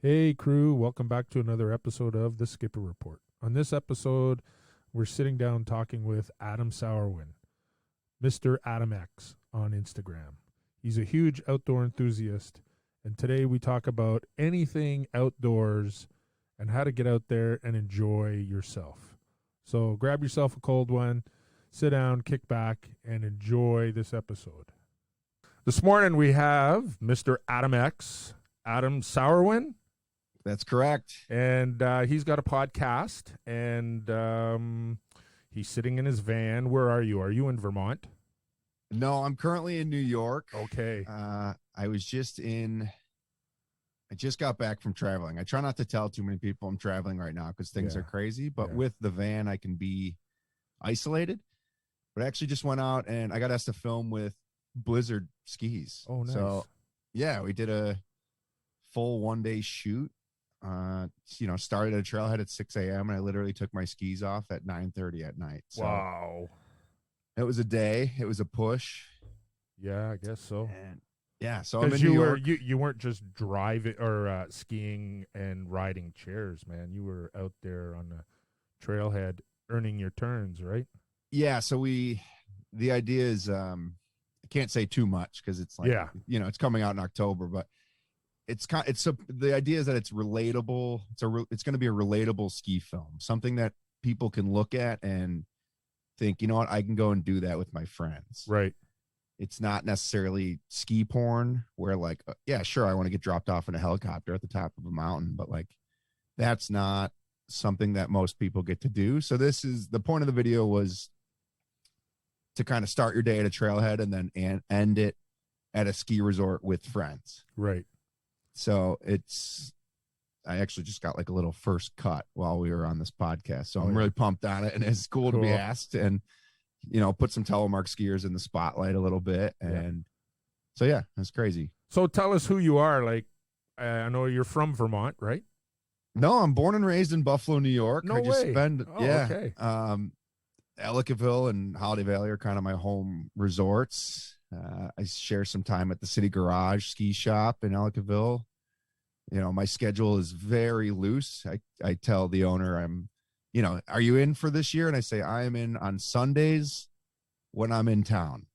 Hey, crew, welcome back to another episode of The Skipper Report. On this episode, we're sitting down talking with Adam Sauerwein, Mr. Adam X on Instagram. He's a huge outdoor enthusiast, and today we talk about anything outdoors and how to get out there and enjoy yourself. So grab yourself a cold one, sit down, kick back, and enjoy this episode. This morning we have Mr. Adam X, Adam Sauerwein. That's correct. And he's got a podcast, and he's sitting in his van. Where are you? Are you in Vermont? No, I'm currently in New York. Okay. I just got back from traveling. I try not to tell too many people I'm traveling right now because things are crazy, but with the van, I can be isolated. But I actually just went out and I got asked to film with Blizzard skis. Oh, nice. So, yeah, we did a full one-day shoot. Started at a trailhead at 6 a.m. and I literally took my skis off at 9:30 at night. So wow. It was a day. It was a push. Yeah, I guess so. And yeah, so I'm in New York. You weren't just driving or skiing and riding chairs, man. You were out there on the trailhead earning your turns, right? Yeah, so the idea is I can't say too much because it's like it's coming out in October, but the idea is that it's relatable. It's going to be a relatable ski film, something that people can look at and think, you know what, I can go and do that with my friends. Right. It's not necessarily ski porn where like, yeah, sure, I want to get dropped off in a helicopter at the top of a mountain, but like that's not something that most people get to do. So this is the point of the video was to kind of start your day at a trailhead and then end it at a ski resort with friends. Right. So I actually just got like a little first cut while we were on this podcast. So I'm really pumped on it, and it's cool to be asked and, put some Telemark skiers in the spotlight a little bit. And so, yeah, it's crazy. So tell us who you are. Like, I know you're from Vermont, right? No, I'm born and raised in Buffalo, New York. No way. Okay. Ellicottville and Holiday Valley are kind of my home resorts. I share some time at the City Garage ski shop in Ellicottville. My schedule is very loose. I tell the owner are you in for this year? And I say, I am in on Sundays when I'm in town.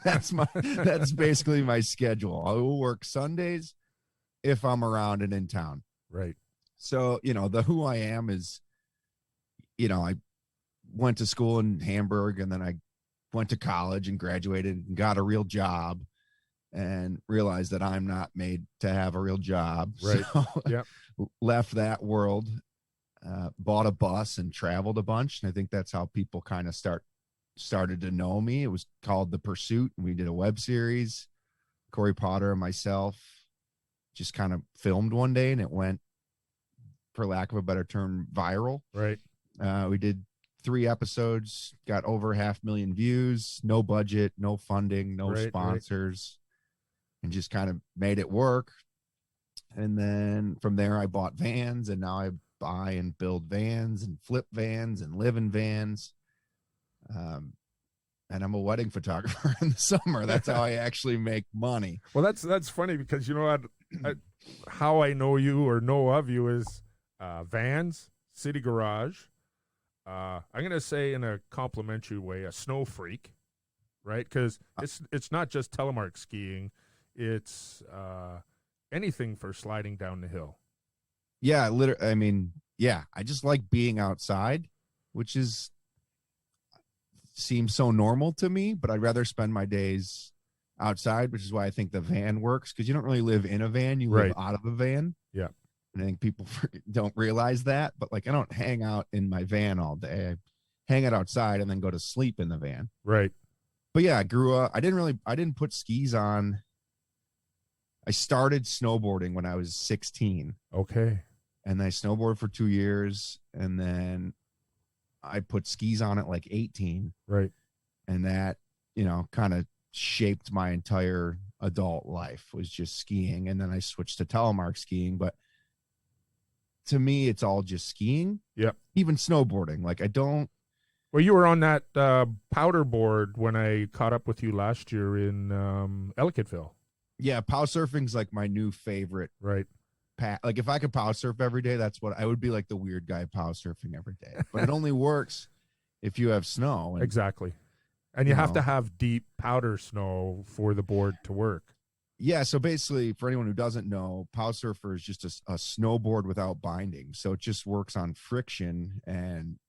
That's basically my schedule. I will work Sundays if I'm around and in town. Right. So, the who I am is, I went to school in Hamburg and then I went to college and graduated and got a real job and realized that I'm not made to have a real job. Right. So left that world, bought a bus and traveled a bunch. And I think that's how people kind of started to know me. It was called The Pursuit. And we did a web series. Corey Potter and myself just kind of filmed one day and it went, for lack of a better term, viral. Right. We did 3 episodes, got over 500,000 views, no budget, no funding, no sponsors, and just kind of made it work. And then from there I bought vans, and now I buy and build vans and flip vans and live in vans. And I'm a wedding photographer in the summer. That's how I actually make money. Well, that's funny because how I know you or know of you is vans, City Garage. I'm going to say in a complimentary way, a snow freak, right? Because it's not just telemark skiing. It's anything for sliding down the hill. Yeah, I just like being outside, which seems so normal to me, but I'd rather spend my days outside, which is why I think the van works, because you don't really live in a van. You live out of a van. Yeah. And I think people don't realize that, but like I don't hang out in my van all day. I hang out outside and then go to sleep in the van. Right. But yeah, I grew up. I didn't put skis on. I started snowboarding when I was 16. Okay. And I snowboarded for 2 years, and then I put skis on at like 18. Right. And that, kind of shaped my entire adult life, was just skiing. And then I switched to telemark skiing, but to me, it's all just skiing. Yeah. Even snowboarding. Like Well, you were on that powder board when I caught up with you last year in Ellicottville. Yeah, pow surfing's like my new favorite right like if I could power surf every day, that's what I would be, like the weird guy power surfing every day. But it only works if you have snow. And, exactly. And you have to have deep powder snow for the board to work. Yeah, so basically, for anyone who doesn't know, power surfer is just a snowboard without binding. So it just works on friction, and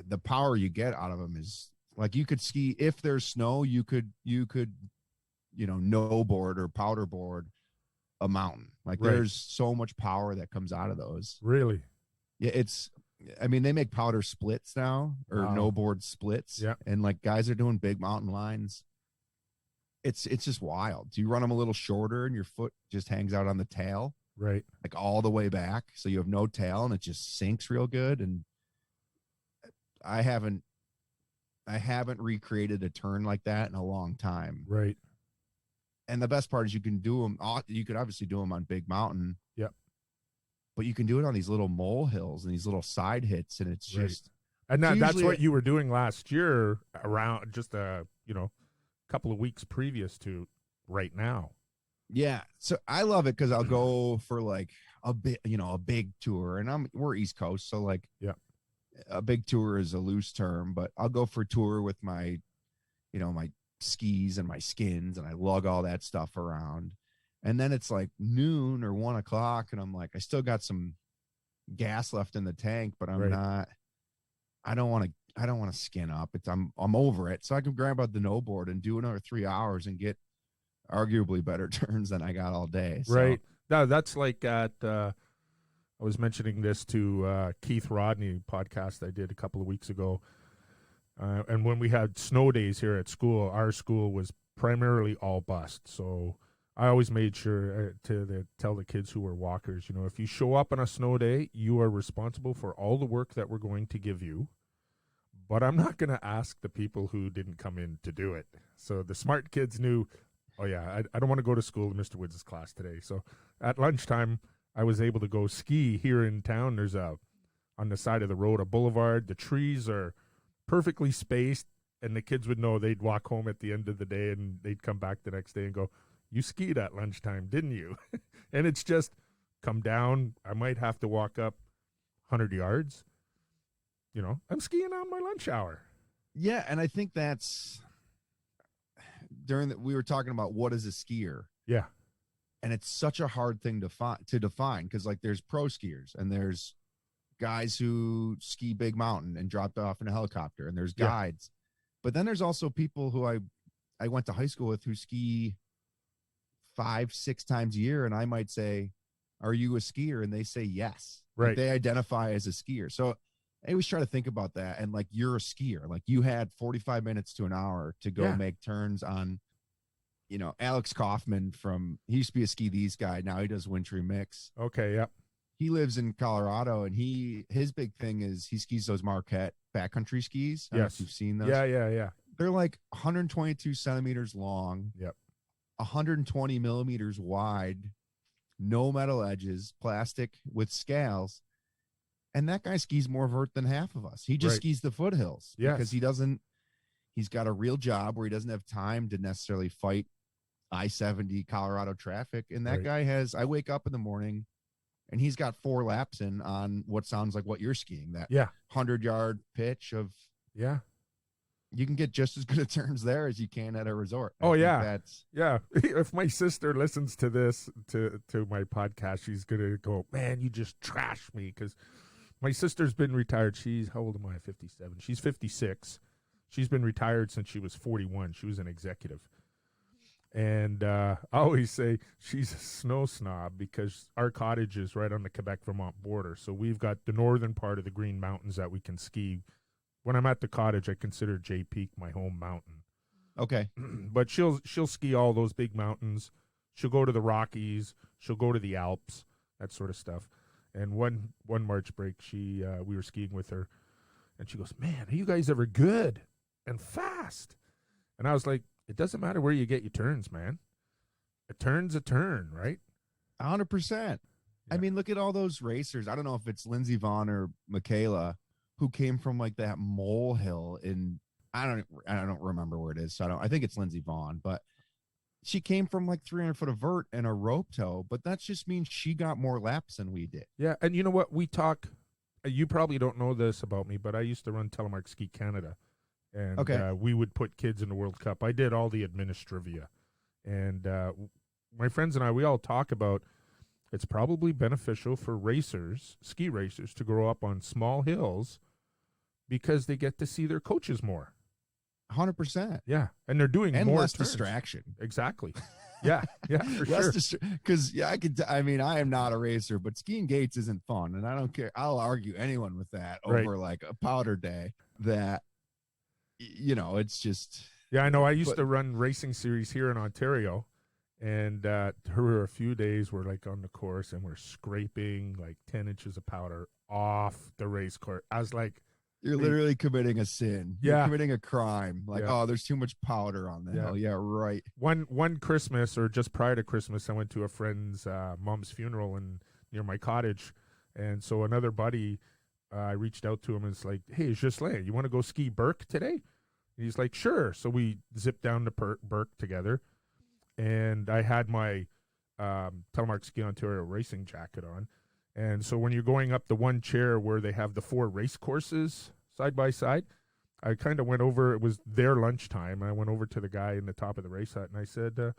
the power you get out of them is like you could ski if there's snow. You could no board or powder board a mountain. Like there's so much power that comes out of those. Really? Yeah, they make powder splits now, or no board splits. Yeah, and like guys are doing big mountain lines. It's just wild. Do you run them a little shorter and your foot just hangs out on the tail, right? Like all the way back, so you have no tail and it just sinks real good. And I haven't recreated a turn like that in a long time. Right. And the best part is you can do them. You could obviously do them on big mountain. Yep. But you can do it on these little mole hills and these little side hits, and it's just. And that's what you were doing last year, around just couple of weeks previous to right now. Yeah, so I love it because I'll go for like a big tour, and we're East Coast, so like a big tour is a loose term, but I'll go for a tour with my my skis and my skins, and I lug all that stuff around, and then it's like noon or 1 o'clock, and I'm like, I still got some gas left in the tank, but I'm not. I don't want to skin up. I'm over it. So I can grab out the no board and do another 3 hours and get arguably better turns than I got all day. So. Right. No, that's like at I was mentioning this to Keith Rodney podcast I did a couple of weeks ago. And when we had snow days here at school, our school was primarily all bust. So I always made sure to tell the kids who were walkers, if you show up on a snow day, you are responsible for all the work that we're going to give you. But I'm not going to ask the people who didn't come in to do it. So the smart kids knew, oh, yeah, I don't want to go to school in Mr. Woods' class today. So at lunchtime, I was able to go ski here in town. There's on the side of the road, a boulevard. The trees are perfectly spaced, and the kids would know they'd walk home at the end of the day, and they'd come back the next day and go, you skied at lunchtime, didn't you? And it's just come down. I might have to walk up 100 yards. I'm skiing on my lunch hour. Yeah, and I think that's we were talking about what is a skier. Yeah. And it's such a hard thing to define because like there's pro skiers and there's guys who ski big mountain and dropped off in a helicopter, and there's guides. But then there's also people who I went to high school with who ski 5-6 times a year, and I might say, are you a skier? And they say yes. Right. Like they identify as a skier. So I always try to think about that. And like, you're a skier, like you had 45 minutes to an hour to go make turns on, Alex Kaufman he used to be a Ski These guy. Now he does Wintry Mix. Okay. Yep. He lives in Colorado, and his big thing is he skis those Marquette backcountry skis. I don't know if you've seen those. Yeah. They're like 122 centimeters long. Yep. 120 millimeters wide, no metal edges, plastic with scales. And that guy skis more vert than half of us. He just skis the foothills because he's got a real job where he doesn't have time to necessarily fight I-70 Colorado traffic. And that guy I wake up in the morning and he's got 4 laps in on what sounds like what you're skiing, that 100-yard pitch of, you can get just as good at turns there as you can at a resort. If my sister listens to this, to my podcast, she's going to go, man, you just trashed me, because my sister's been retired. How old am I? 57. She's 56. She's been retired since she was 41. She was an executive. And I always say she's a snow snob because our cottage is right on the Quebec-Vermont border. So we've got the northern part of the Green Mountains that we can ski. When I'm at the cottage, I consider Jay Peak my home mountain. Okay. But she'll ski all those big mountains. She'll go to the Rockies. She'll go to the Alps, that sort of stuff. And one March break, we were skiing with her, and she goes, man, are you guys ever good and fast? And I was like, it doesn't matter where you get your turns, man. A turn's a turn, right? 100%. Yeah. I mean, look at all those racers. I don't know if it's Lindsey Vonn or Michaela, who came from like that molehill in, I don't remember where it is. So I think it's Lindsey Vonn, but she came from like 300 foot of vert and a rope tow, but that just means she got more laps than we did. Yeah, and you know what? We talk. You probably don't know this about me, but I used to run Telemark Ski Canada, and Okay. we would put kids in the World Cup. I did all the administrivia, and my friends and I, we all talk about it's probably beneficial for racers, ski racers, to grow up on small hills because they get to see their coaches more. 100%. Yeah, and they're doing And more less turns. distraction. Exactly. Yeah, for less sure. Because I mean, I am not a racer, but skiing gates isn't fun, and I don't care. I'll argue anyone with that over like a powder day. That it's just. Yeah, I know. I used to run racing series here in Ontario, and there were a few days where, like, on the course, and we're scraping like 10 inches of powder off the race course. I was like, you're literally committing a sin. Yeah. You're committing a crime. Like, oh, there's too much powder on the hill. Yeah, right. One Christmas, or just prior to Christmas, I went to a friend's mom's funeral near my cottage. And so another buddy, I reached out to him and it's like, hey, Ghislain, you want to go ski Burke today? And he's like, sure. So we zipped down to Burke together. And I had my Telemark Ski Ontario racing jacket on. And so when you're going up the one chair where they have the 4 race courses side by side, I kind of went over. It was their lunchtime. I went over to the guy in the top of the race hut and I said, do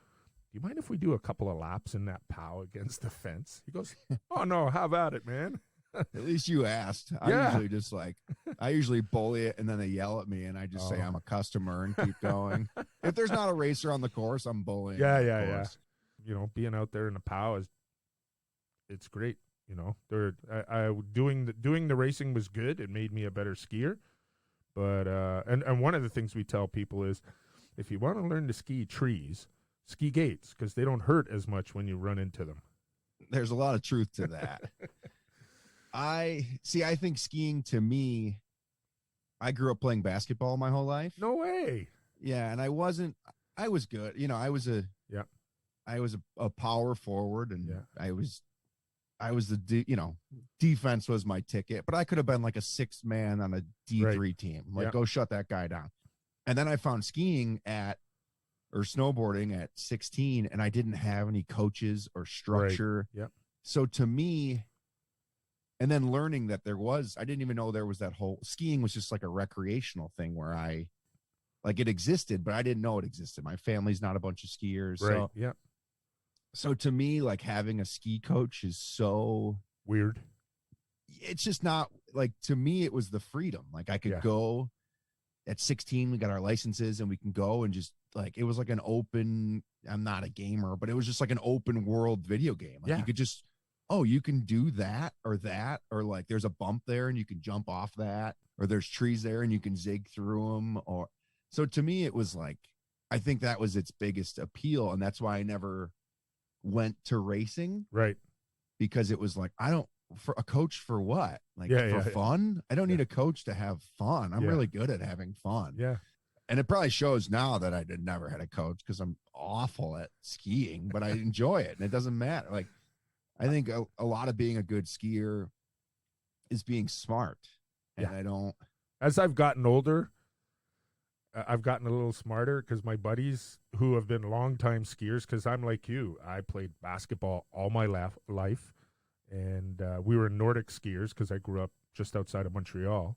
you mind if we do a couple of laps in that POW against the fence? He goes, oh, no, have at it, man. At least you asked. I usually bully it and then they yell at me and I just say I'm a customer and keep going. If there's not a racer on the course, I'm bullying. Yeah. Being out there in the POW it's great. Doing the racing was good. It made me a better skier. But and one of the things we tell people is, if you want to learn to ski trees, ski gates, because they don't hurt as much when you run into them. There's a lot of truth to that. I think skiing, to me, I grew up playing basketball my whole life. No way. Yeah, and I was good. I was a power forward, and I was the defense was my ticket, but I could have been like a 6th man on a D3 team. Like, go shut that guy down. And then I found skiing or snowboarding at 16, and I didn't have any coaches or structure. Right. Yep. So to me, and then learning that I didn't even know there was that whole skiing was just like a recreational thing where it existed, but I didn't know it existed. My family's not a bunch of skiers. Right. So, yeah. So to me, like, having a ski coach is so weird. It's just not like, to me, it was the freedom. Like, I could go at 16, we got our licenses and we can go and just like, it was like an open, I'm not a gamer, but it was just like an open world video game. Like, you could just, you can do that, or like there's a bump there and you can jump off that, or there's trees there and you can zig through them. So to me, it was like, I think that was its biggest appeal. And that's why I never went to racing, right? Because it was like, for a coach for what? Like, for fun? I don't need a coach to have fun. I'm really good at having fun. Yeah. And it probably shows now that I never had a coach, because I'm awful at skiing, but I enjoy it and it doesn't matter. Like, I think a lot of being a good skier is being smart. And as I've gotten older, I've gotten a little smarter, because my buddies who have been longtime skiers, because I'm like you, I played basketball all my life, and we were Nordic skiers because I grew up just outside of Montreal,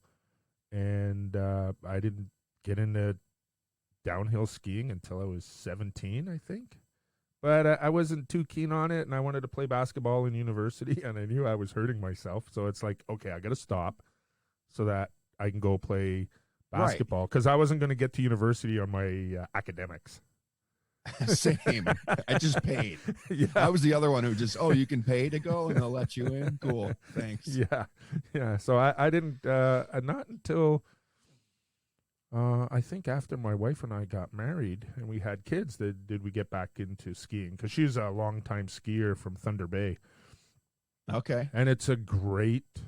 and I didn't get into downhill skiing until I was 17, I think. But I wasn't too keen on it, and I wanted to play basketball in university, and I knew I was hurting myself. So it's like, okay, I got to stop so that I can go play basketball, because I wasn't going to get to university on my academics. Same. I just paid. I was the other one who just, you can pay to go and they'll let you in. Cool. Thanks. Yeah. So I didn't, not until I think after my wife and I got married and we had kids, did we get back into skiing, because she's a longtime skier from Thunder Bay. Okay. And it's a great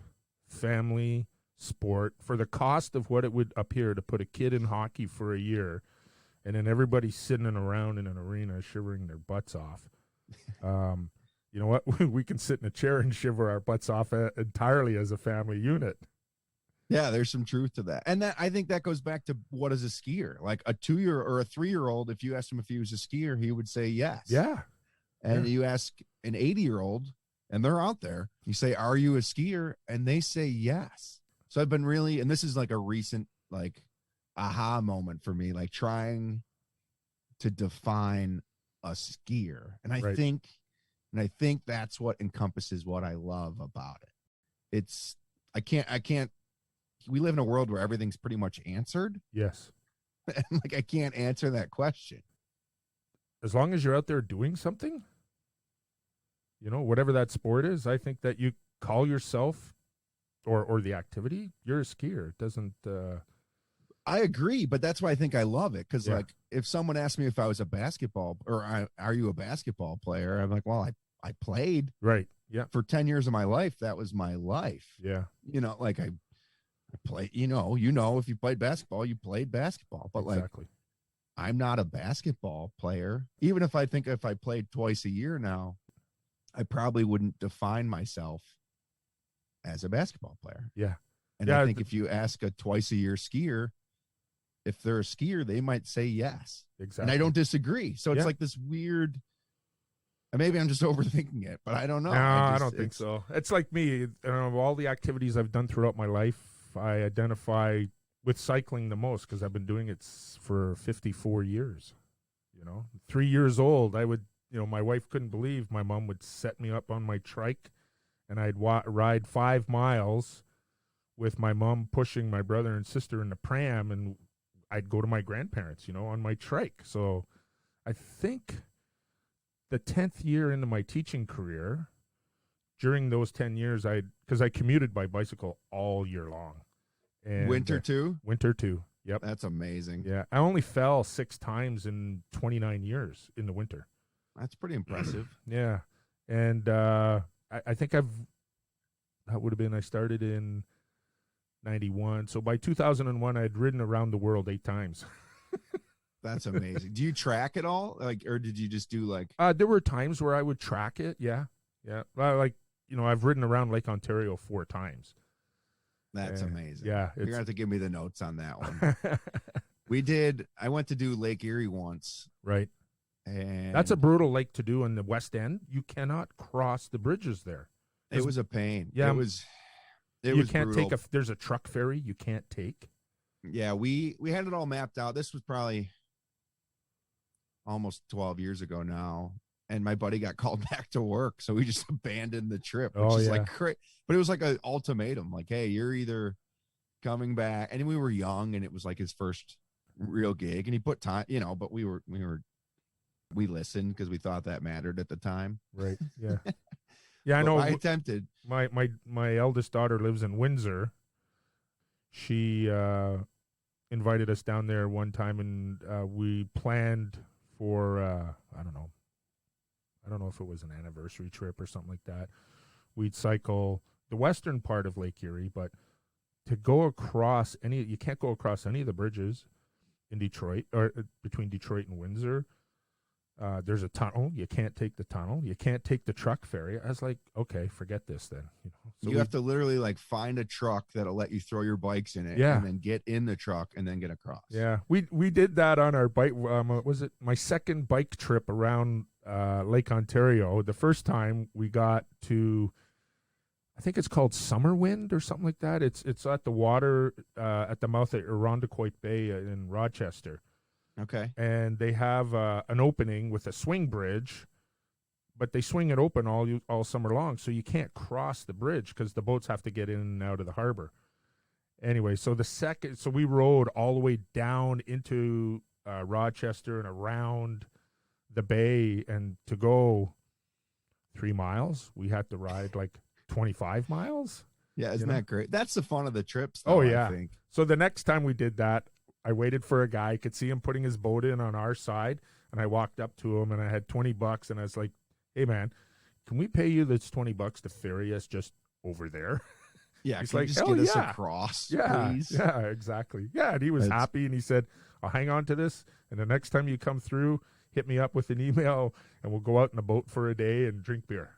family sport for the cost of what it would appear to put a kid in hockey for a year, and then everybody sitting around in an arena shivering their butts off. You know what? We can sit in a chair and shiver our butts off entirely as a family unit. Yeah, there's some truth to that. And that I think that goes back to what is a skier? Like a 2-year or a 3-year-old, if you asked him if he was a skier, he would say yes. Yeah. And you ask an 80-year-old, and they're out there, you say, "Are you a skier?" And they say yes. So I've been really, and this is like a recent like aha moment for me, like trying to define a skier. And I think that's what encompasses what I love about it. It's I can't we live in a world where everything's pretty much answered. Yes. And like I can't answer that question. As long as you're out there doing something, whatever that sport is, I think that you call yourself or the activity, you're a skier. It doesn't I agree, but that's why I think I love it. Cause like if someone asked me if I was a basketball or are you a basketball player? I'm like, well, I played. Right. Yeah. For 10 years of my life. That was my life. Yeah. Like I play, if you played basketball, you played basketball, but exactly. Like I'm not a basketball player. Even if I think if I played twice a year now, I probably wouldn't define myself as a basketball player. Yeah. And I think if you ask a twice a year skier, if they're a skier, they might say yes. Exactly. And I don't disagree. So it's like this weird, and maybe I'm just overthinking it, but I don't know. No, I don't think so. It's like me, all the activities I've done throughout my life, I identify with cycling the most because I've been doing it for 54 years. 3 years old, I would, my wife couldn't believe my mom would set me up on my trike and I'd ride 5 miles with my mom pushing my brother and sister in the pram, and I'd go to my grandparents, on my trike. So I think the 10th year into my teaching career, during those 10 years, because I commuted by bicycle all year long. And winter too? Winter too. Yep. That's amazing. Yeah. I only fell 6 times in 29 years in the winter. That's pretty impressive. Yeah. And I think that would have been, I started in 91. So by 2001, I'd ridden around the world 8 times. That's amazing. Do you track it all? Or did you just do like? There were times where I would track it. Yeah. Yeah. I've ridden around Lake Ontario 4 times. That's amazing. Yeah. You're going to have to give me the notes on that one. I went to do Lake Erie once. Right. And that's a brutal lake to do in the West End. You cannot cross the bridges there. It was a pain. Yeah. You can't brutal. There's a truck ferry you can't take. Yeah. We had it all mapped out. This was probably almost 12 years ago now. And my buddy got called back to work, so we just abandoned the trip, which is like crazy. But it was like an ultimatum, like, hey, you're either coming back. And we were young, and it was like his first real gig, and he put time, but we listened because we thought that mattered at the time. Right. Yeah. Yeah, I know. I attempted. My eldest daughter lives in Windsor. She invited us down there one time, and we planned for I don't know if it was an anniversary trip or something like that. We'd cycle the western part of Lake Erie, but to go across you can't go across any of the bridges in Detroit or between Detroit and Windsor. There's a tunnel. You can't take the tunnel. You can't take the truck ferry. I was like, okay, forget this then. So you have to literally like find a truck that'll let you throw your bikes in it, and then get in the truck and then get across. Yeah, we did that on our bike. Was it my second bike trip around Lake Ontario? The first time we got to, I think it's called Summerwind or something like that. It's at the water at the mouth of Irondequoit Bay in Rochester. Okay. And they have an opening with a swing bridge, but they swing it open all summer long, so you can't cross the bridge because the boats have to get in and out of the harbor. Anyway, so we rode all the way down into Rochester and around the bay, and to go 3 miles, we had to ride like 25 miles. Yeah, isn't that great? That's the fun of the trips, though, oh, yeah. I think. So the next time we did that, I waited for a guy. I could see him putting his boat in on our side, and I walked up to him, and I had $20, and I was like, hey, man, can we pay you this $20 to ferry us just over there? Yeah, he's can like, you just get us across, please? Yeah, exactly. Yeah, and he was happy, and he said, I'll hang on to this, and the next time you come through, hit me up with an email, and we'll go out in a boat for a day and drink beer.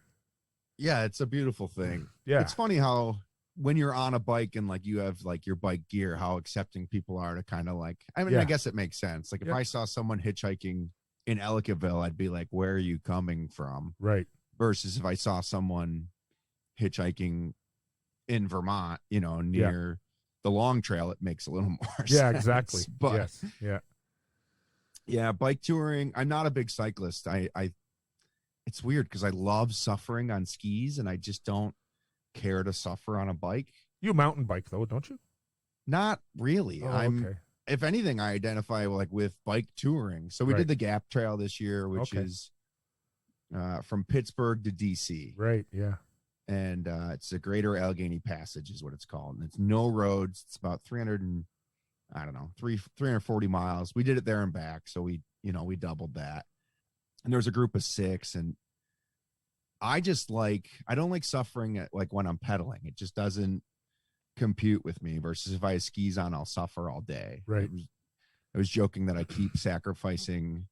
Yeah, it's a beautiful thing. Yeah. It's funny how when you're on a bike and like you have like your bike gear, how accepting people are to kind of like, I mean, Yeah. I guess it makes sense. Like if Yeah. I saw someone hitchhiking in Ellicottville, I'd be like, where are you coming from? Right. Versus if I saw someone hitchhiking in Vermont, you know, near the Long Trail, it makes a little more Yeah, sense. exactly. But yes. Yeah. yeah, bike touring. I'm not a big cyclist. I it's weird because I love suffering on skis and I just don't care to suffer on a bike. You mountain bike though, don't you? Not really. Oh, I'm okay. if anything, I identify like with bike touring. So we Right. did the Gap Trail this year, which Okay. is from Pittsburgh to DC. Right. Yeah. And it's the Greater Allegheny Passage is what it's called. And it's no roads. It's about 340 miles. We did it there and back. So we doubled that. And there was a group of 6. And I don't like suffering at, like when I'm pedaling. It just doesn't compute with me versus if I have skis on, I'll suffer all day. Right. I was joking that I keep sacrificing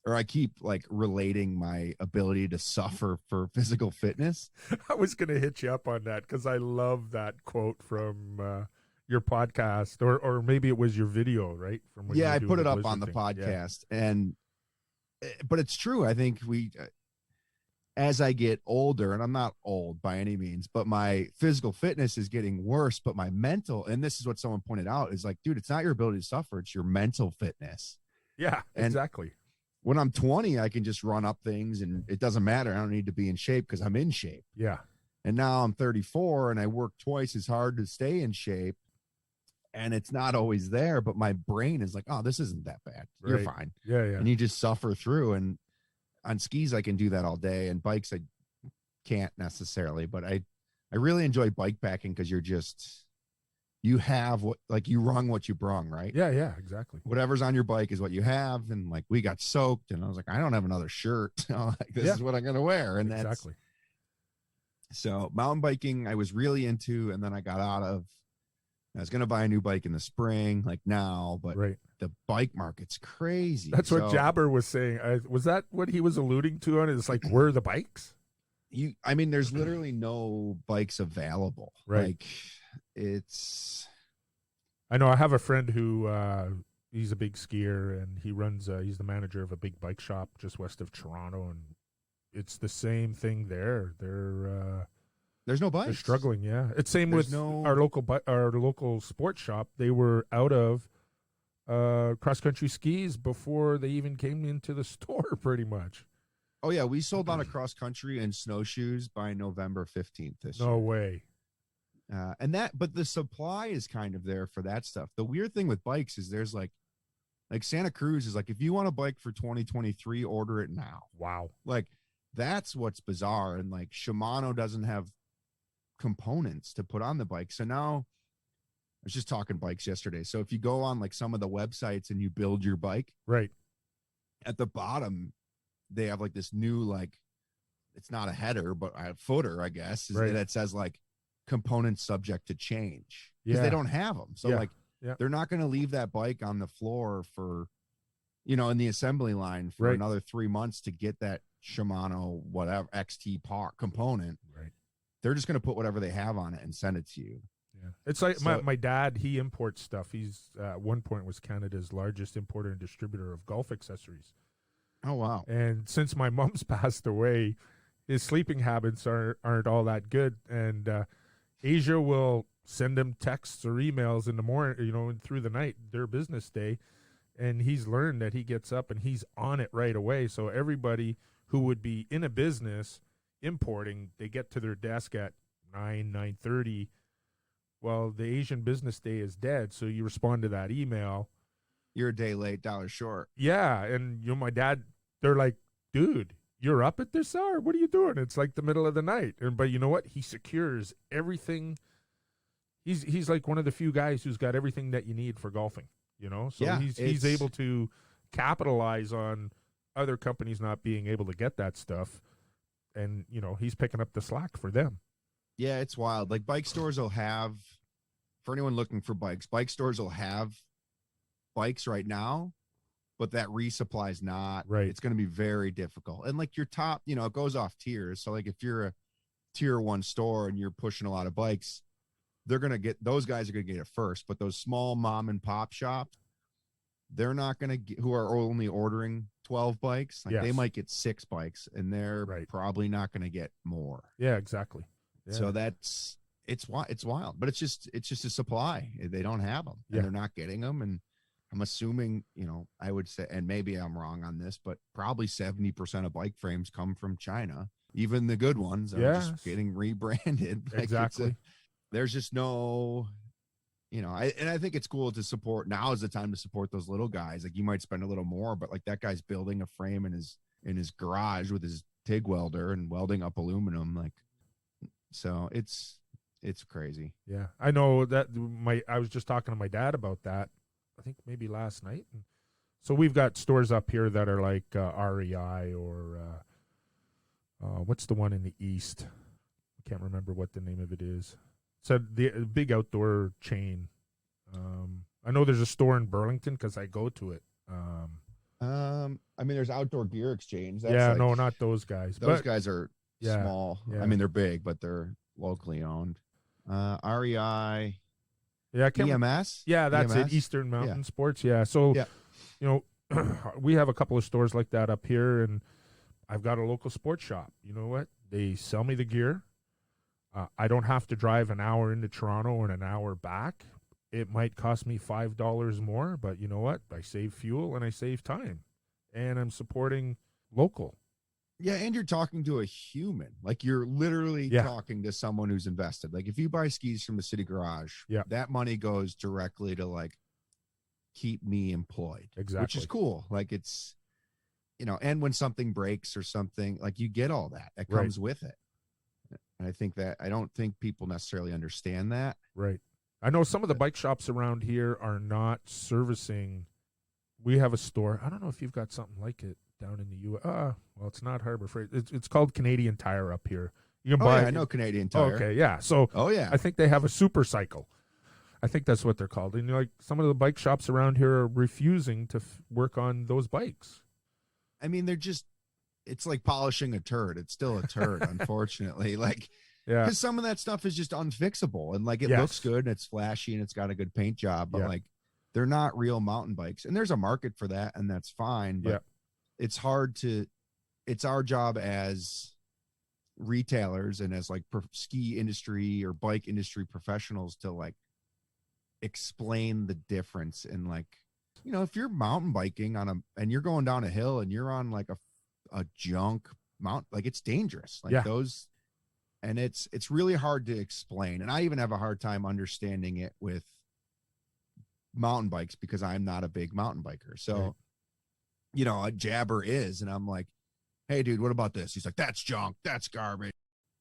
or I keep like relating my ability to suffer for physical fitness. I was going to hit you up on that because I love that quote from your podcast, or maybe it was your video, right? From when I put it up on the podcast, but it's true. I think as I get older, and I'm not old by any means, but my physical fitness is getting worse. But my mental, and this is what someone pointed out, is like, dude, it's not your ability to suffer; it's your mental fitness. Yeah, exactly. When I'm 20, I can just run up things and it doesn't matter. I don't need to be in shape because I'm in shape. Yeah. And now I'm 34 and I work twice as hard to stay in shape. And it's not always there, but my brain is like, oh, this isn't that bad. Right. You're fine. Yeah. And you just suffer through. And on skis, I can do that all day. And bikes, I can't necessarily. But I really enjoy bike packing because you have you rung what you brung, right? Yeah, exactly. Whatever's on your bike is what you have. And like we got soaked and I was like, I don't have another shirt. This is what I'm going to wear. And exactly. So mountain biking, I was really into, and then I got out of. I was going to buy a new bike in the spring, like now, but the bike market's crazy. That's what Jabber was saying. Was that what he was alluding to on it? It's like, where are the bikes? There's literally no bikes available. Right. Like I know I have a friend who he's a big skier and he runs he's the manager of a big bike shop just west of Toronto, and it's the same thing there. There's no bikes. They're struggling, yeah. It's same with our local sports shop. They were out of cross country skis before they even came into the store pretty much. Oh yeah, we sold out of cross country and snowshoes by November 15th this year. No way. But the supply is kind of there for that stuff. The weird thing with bikes is there's like Santa Cruz is like, if you want a bike for 2023, order it now. Wow. Like that's what's bizarre. And like Shimano doesn't have components to put on the bike. So now I was just talking bikes yesterday. So if you go on like some of the websites and you build your bike, right, at the bottom, they have like this new, like, it's not a header, but a footer, I guess, that says like components subject to change because they don't have them. So they're not going to leave that bike on the floor for, in the assembly line for another 3 months to get that Shimano, whatever XT part component. Right. They're just going to put whatever they have on it and send it to you. Yeah. It's like my dad, he imports stuff. He's at one point was Canada's largest importer and distributor of golf accessories. Oh, wow. And since my mom's passed away, his sleeping habits aren't all that good. And Asia will send him texts or emails in the morning, through the night, their business day. And he's learned that he gets up and he's on it right away. So everybody who would be in a business importing, they get to their desk at 9:30. Well, the Asian business day is dead. So you respond to that email. You're a day late, $1 short. Yeah. And my dad, they're like, dude, you're up at this hour? What are you doing? It's like the middle of the night. But you know what? He secures everything. He's like one of the few guys who's got everything that you need for golfing, So he's able to capitalize on other companies not being able to get that stuff. And, he's picking up the slack for them. Yeah, it's wild. Like bike stores will have, for anyone looking for bikes, bike stores will have bikes right now, but that resupply is not. Right. It's going to be very difficult. And like your top, it goes off tiers. So like if you're a tier 1 store and you're pushing a lot of bikes, those guys are gonna get it first. But those small mom and pop shop, they're not gonna get, who are only ordering 12 bikes. Like they might get 6 bikes, and they're probably not gonna get more. Yeah, exactly. Yeah. So it's wild, but it's just a supply. They don't have them, and they're not getting them. And I'm assuming, I would say, and maybe I'm wrong on this, but probably 70% of bike frames come from China. Even the good ones are just getting rebranded. Like exactly. There's just no, I think it's cool to support. Now is the time to support those little guys. Like you might spend a little more, but like that guy's building a frame in his garage with his TIG welder and welding up aluminum. Like, so it's crazy. Yeah. I know that I was just talking to my dad about that, I think maybe last night. And so we've got stores up here that are like REI or what's the one in the east? I can't remember what the name of it is. It's a big outdoor chain. I know there's a store in Burlington because I go to it. I mean, there's Outdoor Gear Exchange. That's no, not those guys. Those guys are small. Yeah. I mean, they're big, but they're locally owned. REI. Yeah, EMS. Yeah, that's EMS? it. Eastern Mountain Sports. Yeah. So, we have a couple of stores like that up here, and I've got a local sports shop. You know what? They sell me the gear. I don't have to drive an hour into Toronto and an hour back. It might cost me $5 more, but you know what? I save fuel and I save time, and I'm supporting local. Yeah, and you're talking to a human. Like you're literally talking to someone who's invested. Like if you buy skis from the city garage, that money goes directly to like keep me employed. Exactly. Which is cool. Like it's, and when something breaks or something, like you get all that. That comes with it. And I don't think people necessarily understand that. Right. I know some of the bike shops around here are not servicing. We have a store. I don't know if you've got something like it down in the U.S. Well, it's not Harbor Freight. It's called Canadian Tire up here. You can buy. I know Canadian Tire. Okay, yeah. So, I think they have a super cycle. I think that's what they're called. And like some of the bike shops around here are refusing to work on those bikes. I mean, they're just. It's like polishing a turd. It's still a turd, unfortunately. Like, because some of that stuff is just unfixable, and like it looks good and it's flashy and it's got a good paint job, but like they're not real mountain bikes. And there's a market for that, and that's fine. But it's hard to. It's our job as retailers and as like ski industry or bike industry professionals to like explain the difference. And like, if you're mountain biking and you're going down a hill and you're on like a junk mount, like it's dangerous, like those, and it's really hard to explain. And I even have a hard time understanding it with mountain bikes because I'm not a big mountain biker. So a jabber is, and I'm like, hey dude, what about this? He's like, that's junk, that's garbage.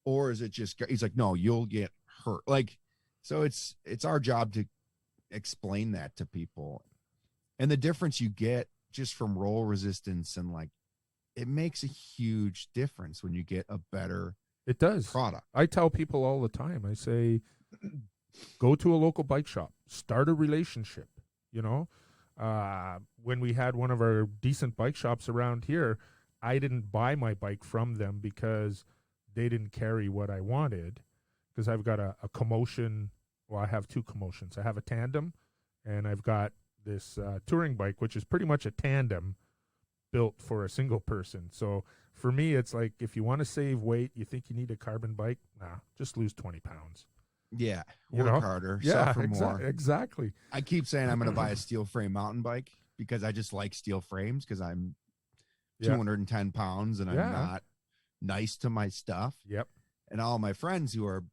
Or is it just, he's like, no, you'll get hurt. Like, so it's our job to explain that to people, and the difference you get just from roll resistance, and like it makes a huge difference when you get a better product. I tell people all the time, I say, go to a local bike shop, start a relationship. When we had one of our decent bike shops around here, I didn't buy my bike from them because they didn't carry what I wanted, because I've got a commotion. Well, I have 2 commotions. I have a tandem, and I've got this touring bike, which is pretty much a tandem built for a single person. So for me, it's like, if you want to save weight, you think you need a carbon bike, just lose 20 pounds. Yeah, work harder, suffer more. Exactly. I keep saying I'm going to buy a steel frame mountain bike because I just like steel frames, because I'm 210 pounds and I'm not nice to my stuff. Yep. And all my friends who are,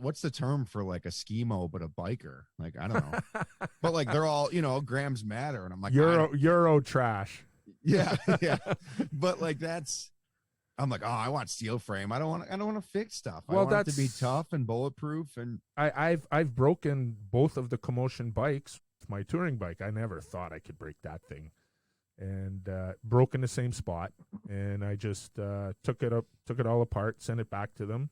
what's the term for like a skimo but a biker? Like, I don't know. But like they're all, grams matter. And I'm like, Euro trash. Yeah. But like I'm like, I want steel frame. I don't want to fix stuff. I want it to be tough and bulletproof. And I've broken both of the commotion bikes with my touring bike. I never thought I could break that thing, and broke in the same spot. And I just took it all apart, sent it back to them.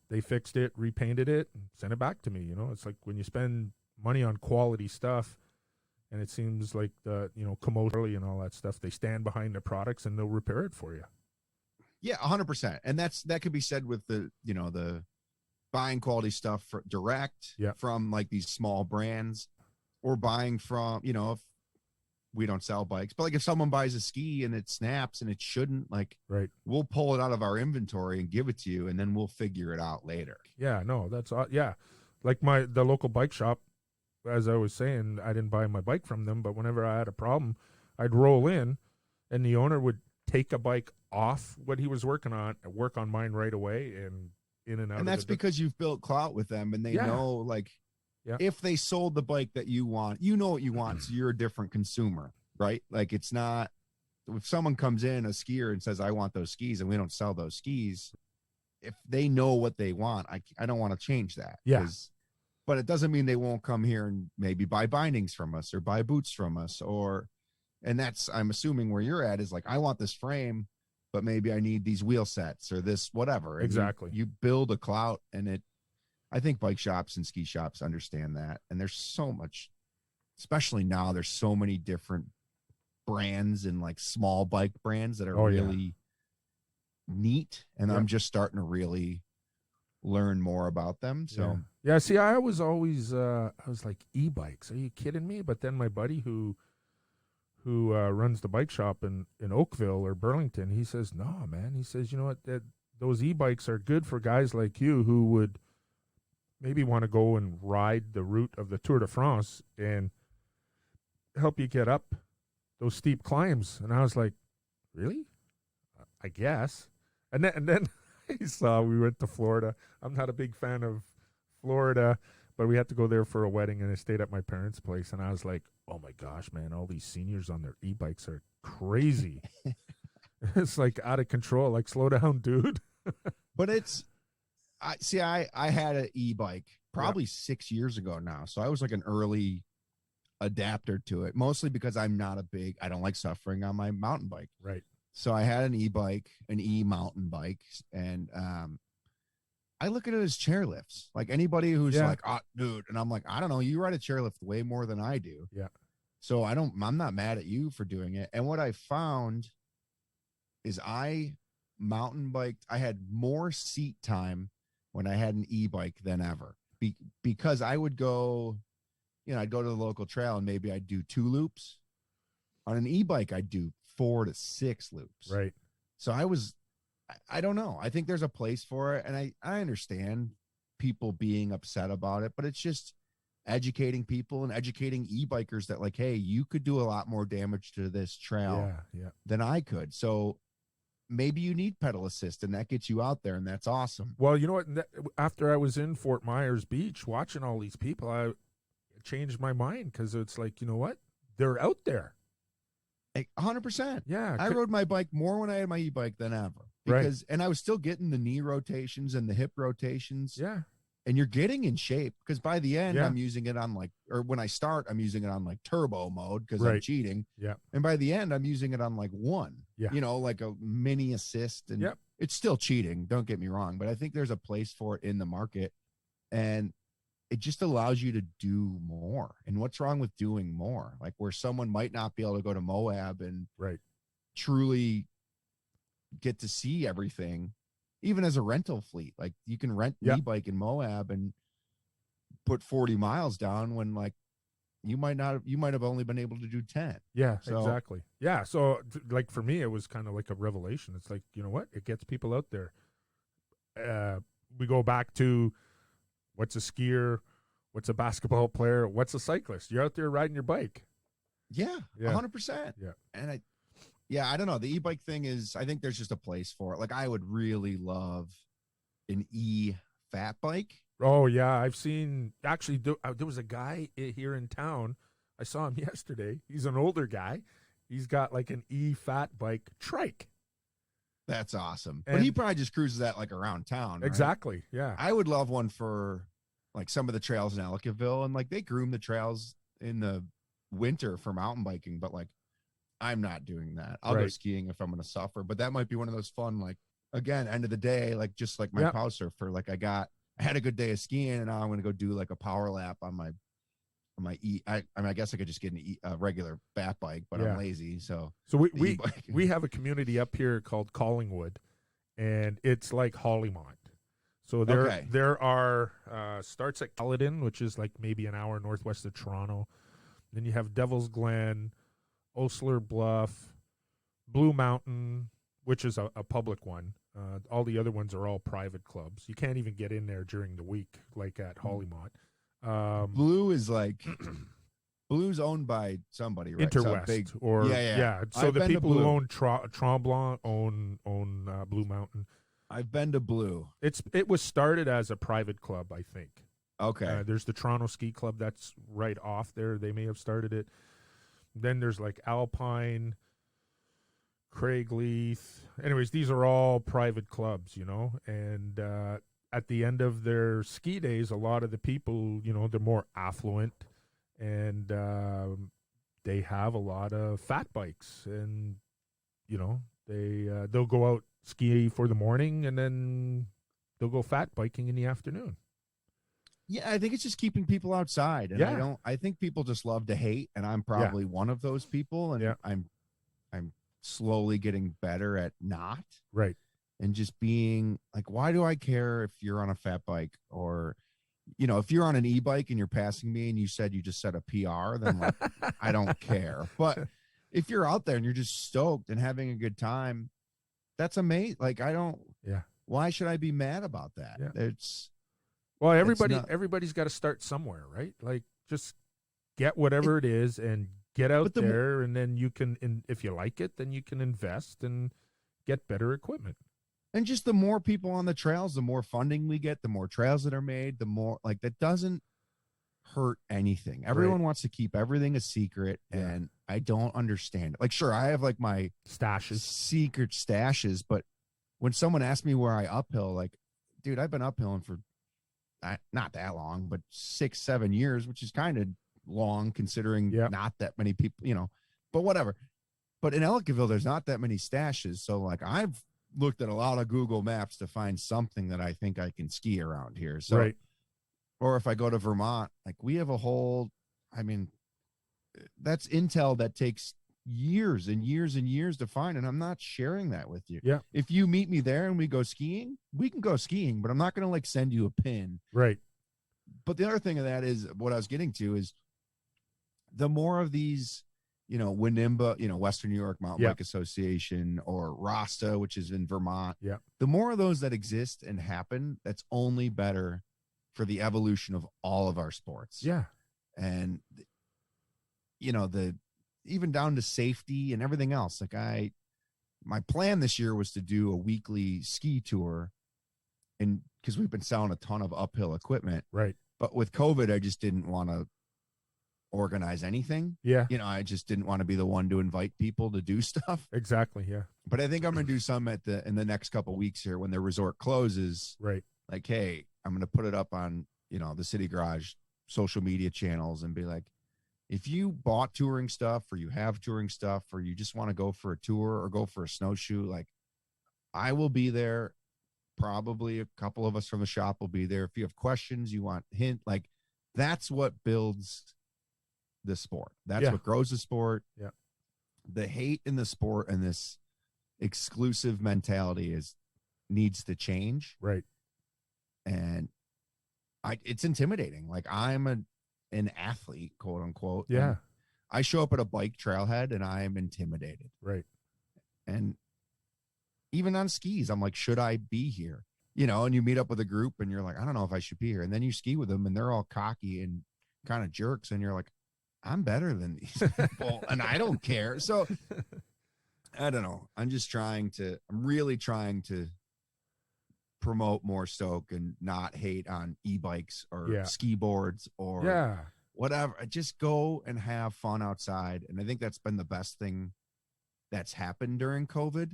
They fixed it, repainted it, and sent it back to me. It's like when you spend money on quality stuff, and it seems like the commotion and all that stuff, they stand behind their products and they'll repair it for you. Yeah, 100%. And that could be said with the buying quality stuff direct from like these small brands, or buying from, if we don't sell bikes, but like if someone buys a ski and it snaps and it shouldn't, like, we'll pull it out of our inventory and give it to you, and then we'll figure it out later. Yeah, no, that's like the local bike shop. As I was saying, I didn't buy my bike from them, but whenever I had a problem, I'd roll in, and the owner would take a bike off what he was working on and work on mine right away, and in and out. And that's because you've built clout with them, and they know, like, if they sold the bike that you want, you know what you want, so you're a different consumer, right? Like, it's not, if someone comes in, a skier, and says, I want those skis, and we don't sell those skis, if they know what they want, I don't want to change that. Yeah. But it doesn't mean they won't come here and maybe buy bindings from us or buy boots from us, and that's, I'm assuming where you're at is like, I want this frame, but maybe I need these wheel sets or this, whatever. And exactly. You build a clout, and I think bike shops and ski shops understand that. And there's so much, especially now, there's so many different brands and like small bike brands that are really neat. And I'm just starting to really learn more about them. So see, I was always I was like, e-bikes, are you kidding me? But then my buddy who runs the bike shop in Oakville or Burlington, he says, no, man, he says, you know what, those e-bikes are good for guys like you who would maybe want to go and ride the route of the Tour de France and help you get up those steep climbs. And I was like, really? I guess. And then I saw we went to Florida. I'm not a big fan of Florida, but we had to go there for a wedding, and I stayed at my parents' place. And I was like, oh my gosh, man, all these seniors on their e-bikes are crazy. It's like out of control. Like, slow down, dude. But I had an e-bike probably 6 years ago now. So I was like an early adapter to it, mostly because I don't like suffering on my mountain bike. Right. So I had an e-bike, an e-mountain bike, and I look at it as chairlifts. Like, anybody who's like, oh, dude, and I'm like, I don't know, you ride a chairlift way more than I do. Yeah. So I'm not mad at you for doing it. And what I found is I mountain biked, I had more seat time when I had an e-bike than ever, because I would go, I'd go to the local trail and maybe I'd do 2 loops. On an e-bike, I'd do 4 to 6 loops. Right. So I don't know. I think there's a place for it. And I understand people being upset about it, but it's just educating people and educating e-bikers that, like, hey, you could do a lot more damage to this trail than I could. So maybe you need pedal assist, and that gets you out there, and that's awesome. Well, you know what? After I was in Fort Myers Beach watching all these people, I changed my mind, because it's like, you know what? They're out there. 100%. Yeah. I rode my bike more when I had my e-bike than ever. And I was still getting the knee rotations and the hip rotations. Yeah. And you're getting in shape, because by the end, I'm using it on when I start, I'm using it on like turbo mode, because I'm cheating. Yeah. And by the end, I'm using it on like 1, like a mini assist. And it's still cheating. Don't get me wrong. But I think there's a place for it in the market. And it just allows you to do more. And what's wrong with doing more? Like, where someone might not be able to go to Moab and truly get to see everything, even as a rental fleet. Like, you can rent an e-bike in Moab and put 40 miles down, when like you might have only been able to do 10. Yeah, so, exactly. Yeah. So like, for me, it was kind of like a revelation. It's like, you know what? It gets people out there. We go back to, what's a skier? What's a basketball player? What's a cyclist? You're out there riding your bike. Yeah. 100%. Yeah. And I don't know. The e-bike thing is, I think there's just a place for it. Like, I would really love an e-fat bike. Oh, yeah. I've seen, actually, there was a guy here in town. I saw him yesterday. He's an older guy. He's got like an e-fat bike trike. That's awesome. But he probably just cruises that like around town. Right? Exactly. Yeah. I would love one for like some of the trails in Ellicottville, and like they groom the trails in the winter for mountain biking, but like, I'm not doing that. I'll go skiing if I'm going to suffer, but that might be one of those fun, like, again, end of the day, like just like my power surfer, like I had a good day of skiing, and now I'm going to go do like a power lap on my I guess I could just get a regular fat bike, but I'm lazy. So we have a community up here called Collingwood, and it's like Hollymont. So Okay. there are starts at Caledon, which is like maybe an hour northwest of Toronto. Then you have Devil's Glen, Osler Bluff, Blue Mountain, which is a public one. All the other ones are all private clubs. You can't even get in there during the week, like at Hollymont. Blue is like Blue's owned by somebody, right? Interwest, Big, or yeah. So I've the been to people who Blue. own Tremblant own Blue Mountain. I've been to Blue. It was started as a private club, I think. Okay. There's the Toronto Ski Club that's right off there. They may have started it. Then there's like Alpine, Craigleith. Anyways, these are all private clubs, and at the end of their ski days, a lot of the people, they're more affluent, and they have a lot of fat bikes, and they'll go out ski for the morning, and then they'll go fat biking in the afternoon. Yeah, I think it's just keeping people outside, and I think people just love to hate, and I'm probably one of those people, and I'm slowly getting better at not. Right. And just being like, why do I care if you're on a fat bike, or if you're on an e-bike and you're passing me and you said you just set a PR, then like I don't care. But if you're out there and you're just stoked and having a good time, that's amazing. Like why should I be mad about that? Well, everybody's got to start somewhere, right? Like, just get whatever it is and get out there, and then you can, if you like it, then you can invest and get better equipment. And just the more people on the trails, the more funding we get, the more trails that are made, the more, like, that doesn't hurt anything. Everyone wants to keep everything a secret, and I don't understand it. Like, sure, I have like my stashes, secret stashes, but when someone asks me where I uphill, like, dude, I've been uphilling for not that long, but 6-7 years, which is kind of long considering not that many people, but whatever. But in Ellicottville, there's not that many stashes. So like I've looked at a lot of Google Maps to find something that I think I can ski around here. So, or if I go to Vermont, like we have a whole, that's intel that takes years and years and years to find, and I'm not sharing that with you. Yeah. If you meet me there and we go skiing, we can go skiing, but I'm not going to like send you a pin. Right. But the other thing of that is what I was getting to is the more of these, Winnimba, Western New York Mountain Bike Association, or Rasta, which is in Vermont. Yeah. The more of those that exist and happen, that's only better for the evolution of all of our sports. Yeah. And even down to safety and everything else. Like my plan this year was to do a weekly ski tour, and because we've been selling a ton of uphill equipment. Right. But with COVID, I just didn't want to organize anything. Yeah. I just didn't want to be the one to invite people to do stuff. Exactly. Yeah. But I think I'm going to do some in the next couple of weeks here when the resort closes. Right. Like, hey, I'm going to put it up on, the City Garage social media channels and be like, if you bought touring stuff, or you have touring stuff, or you just want to go for a tour or go for a snowshoe, like I will be there. Probably a couple of us from the shop will be there. If you have questions, you want hint, like that's what builds the sport. That's what grows the sport. Yeah. The hate in the sport and this exclusive mentality needs to change. Right. And it's intimidating. Like I'm an athlete, quote unquote. Yeah. I show up at a bike trailhead and I am intimidated. Right. And even on skis, I'm like, should I be here? And you meet up with a group and you're like, I don't know if I should be here. And then you ski with them and they're all cocky and kind of jerks. And you're like, I'm better than these people and I don't care. So I don't know. I'm really trying to promote more stoke and not hate on e-bikes or ski boards or whatever. Just go and have fun outside. And I think that's been the best thing that's happened during COVID.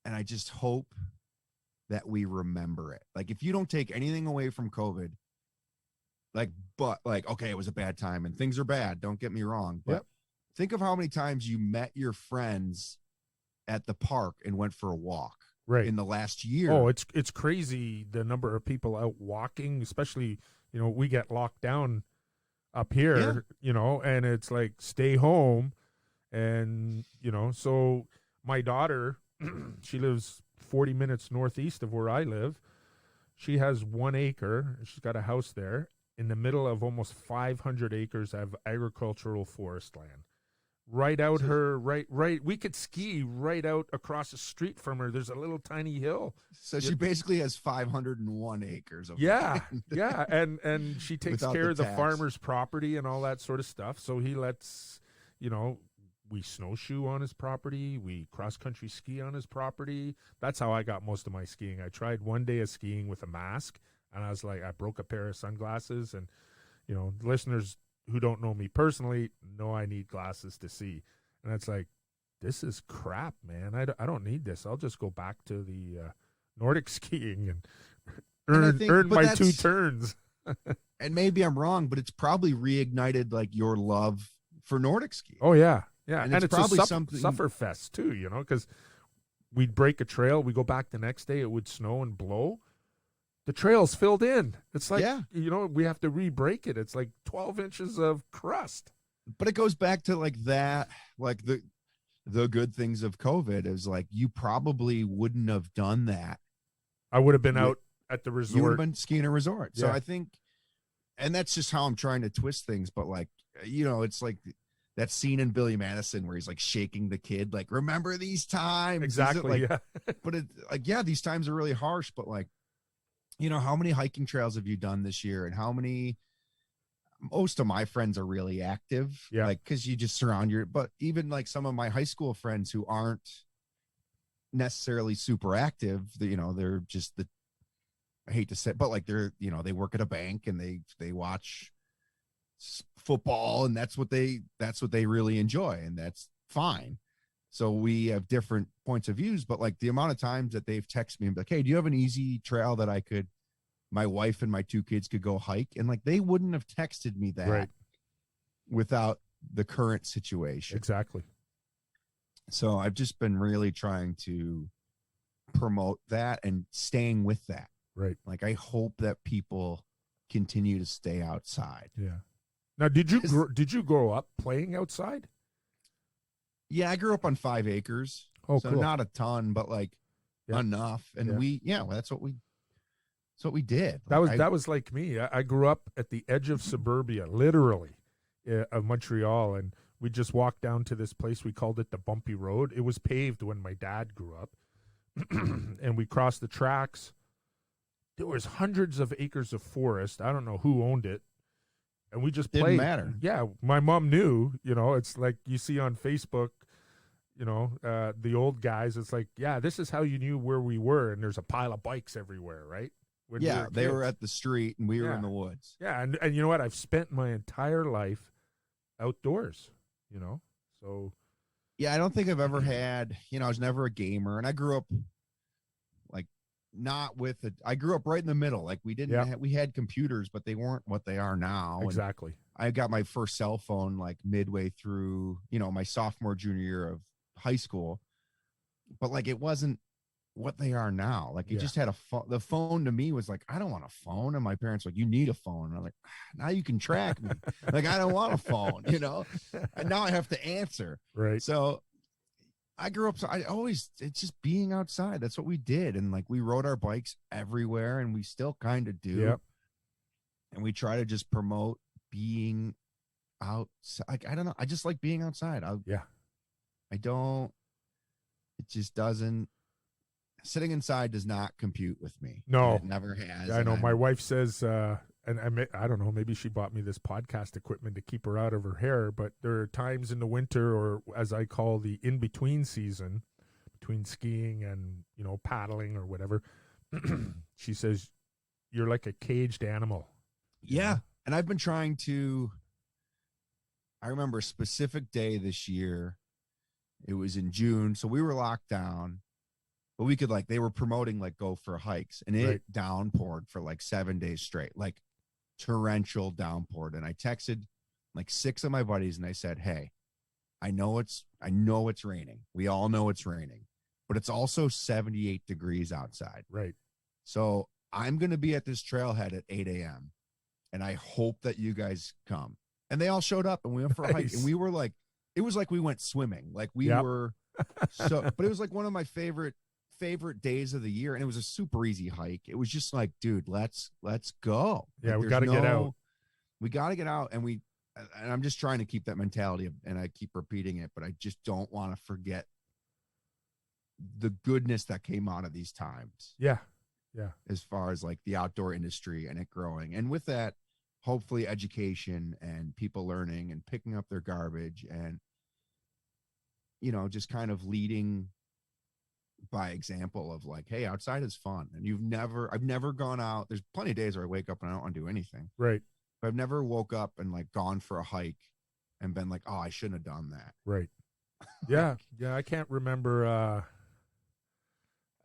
And I just hope that we remember it. Like if you don't take anything away from COVID, okay, it was a bad time and things are bad. Don't get me wrong. But think of how many times you met your friends at the park and went for a walk in the last year. Oh, it's crazy the number of people out walking, especially, we get locked down up here, and it's like stay home. And, so my daughter, she lives 40 minutes northeast of where I live. She has 1 acre. She's got a house there in the middle of almost 500 acres of agricultural forest land. Right. We could ski right out across the street from her. There's a little tiny hill. So she basically has 501 acres of Yeah, land. yeah, and she takes care of the farmer's property and all that sort of stuff. So he lets, we snowshoe on his property, we cross-country ski on his property. That's how I got most of my skiing. I tried one day of skiing with a mask, and I was like, I broke a pair of sunglasses, and, listeners who don't know me personally know I need glasses to see. And it's like, this is crap, man. I don't need this. I'll just go back to the Nordic skiing and earn my 2 turns. And maybe I'm wrong, but it's probably reignited like your love for Nordic skiing. Oh, yeah. Yeah. And it's probably a something sufferfest too, because we'd break a trail. We go back the next day. It would snow and blow. The trail's filled in. It's like, we have to re-break it. It's like 12 inches of crust. But it goes back to like that, like the good things of COVID is like, you probably wouldn't have done that. I would have been out at the resort. You would have been skiing a resort. So Yeah. I think, and that's just how I'm trying to twist things. But like, it's like that scene in Billy Madison where he's like shaking the kid, like, remember these times. Exactly. Like, but it like, these times are really harsh, but like, how many hiking trails have you done this year? And most of my friends are really active. Yeah. Like, cause you just surround but even like some of my high school friends who aren't necessarily super active, they're just I hate to say, but like they work at a bank and they watch football and that's what they really enjoy. And that's fine. So we have different points of views, but like the amount of times that they've texted me and be like, hey, do you have an easy trail that my wife and my 2 kids could go hike? And like, they wouldn't have texted me that without the current situation. Exactly. So I've just been really trying to promote that and staying with that. Right. Like, I hope that people continue to stay outside. Yeah. Now, did you grow up playing outside? Yeah, I grew up on 5 acres. Oh, so cool. Not a ton, but like enough. And that's what we did. That was like me. I grew up at the edge of suburbia, literally, of Montreal, and we just walked down to this place. We called it the Bumpy Road. It was paved when my dad grew up, and we crossed the tracks. There was hundreds of acres of forest. I don't know who owned it, and we just played. Didn't matter. Yeah, my mom knew. It's like you see on Facebook. The old guys. It's like, this is how you knew where we were, and there's a pile of bikes everywhere, right? They were at the street and we were in the woods. Yeah, and you know what? I've spent my entire life outdoors, so. Yeah, I don't think I've ever had, I was never a gamer, and I grew up like I grew up right in the middle. Like we had computers, but they weren't what they are now. Exactly. And I got my first cell phone like midway through, my sophomore, junior year of high school, but like it wasn't what they are now. Like you just had a phone. The phone to me was like, I don't want a phone. And my parents were like, you need a phone. And I'm like, now you can track me. Like, I don't want a phone, and now I have to answer. Right. So I grew up, it's just being outside. That's what we did. And like, we rode our bikes everywhere, and we still kind of do. Yep. And we try to just promote being outside. Like, I don't know. I just like being outside. It just doesn't. Sitting inside does not compute with me. No, it never has. I know. My wife says, and I don't know, maybe she bought me this podcast equipment to keep her out of her hair, but there are times in the winter, or as I call the in-between season, between skiing and, paddling or whatever, she says, you're like a caged animal. Yeah. And I've been trying to, I remember a specific day this year. It was in June. So we were locked down. But we could they were promoting go for hikes, and it downpoured for 7 days straight, torrential downpoured. And I texted 6 of my buddies and I said, hey, I know it's raining. We all know it's raining, but it's also 78 degrees outside. Right. So I'm going to be at this trailhead at 8 a.m. and I hope that you guys come. And they all showed up, and we went for a hike, and we were it was like we went swimming. We were but it was one of my favorite favorite days of the year, and it was a super easy hike. It was just like, dude, let's go. Yeah, like, we got to get out. We got to get out, and I'm just trying to keep that mentality, and I keep repeating it, but I just don't want to forget the goodness that came out of these times. Yeah. As far as like the outdoor industry and it growing, and with that, hopefully education and people learning and picking up their garbage, and just kind of leading by example of like, hey, outside is fun. And I've never gone out. There's plenty of days where I wake up and I don't want to do anything. Right. But I've never woke up and like gone for a hike and been like, oh, I shouldn't have done that. Right. Yeah. Yeah. I can't remember a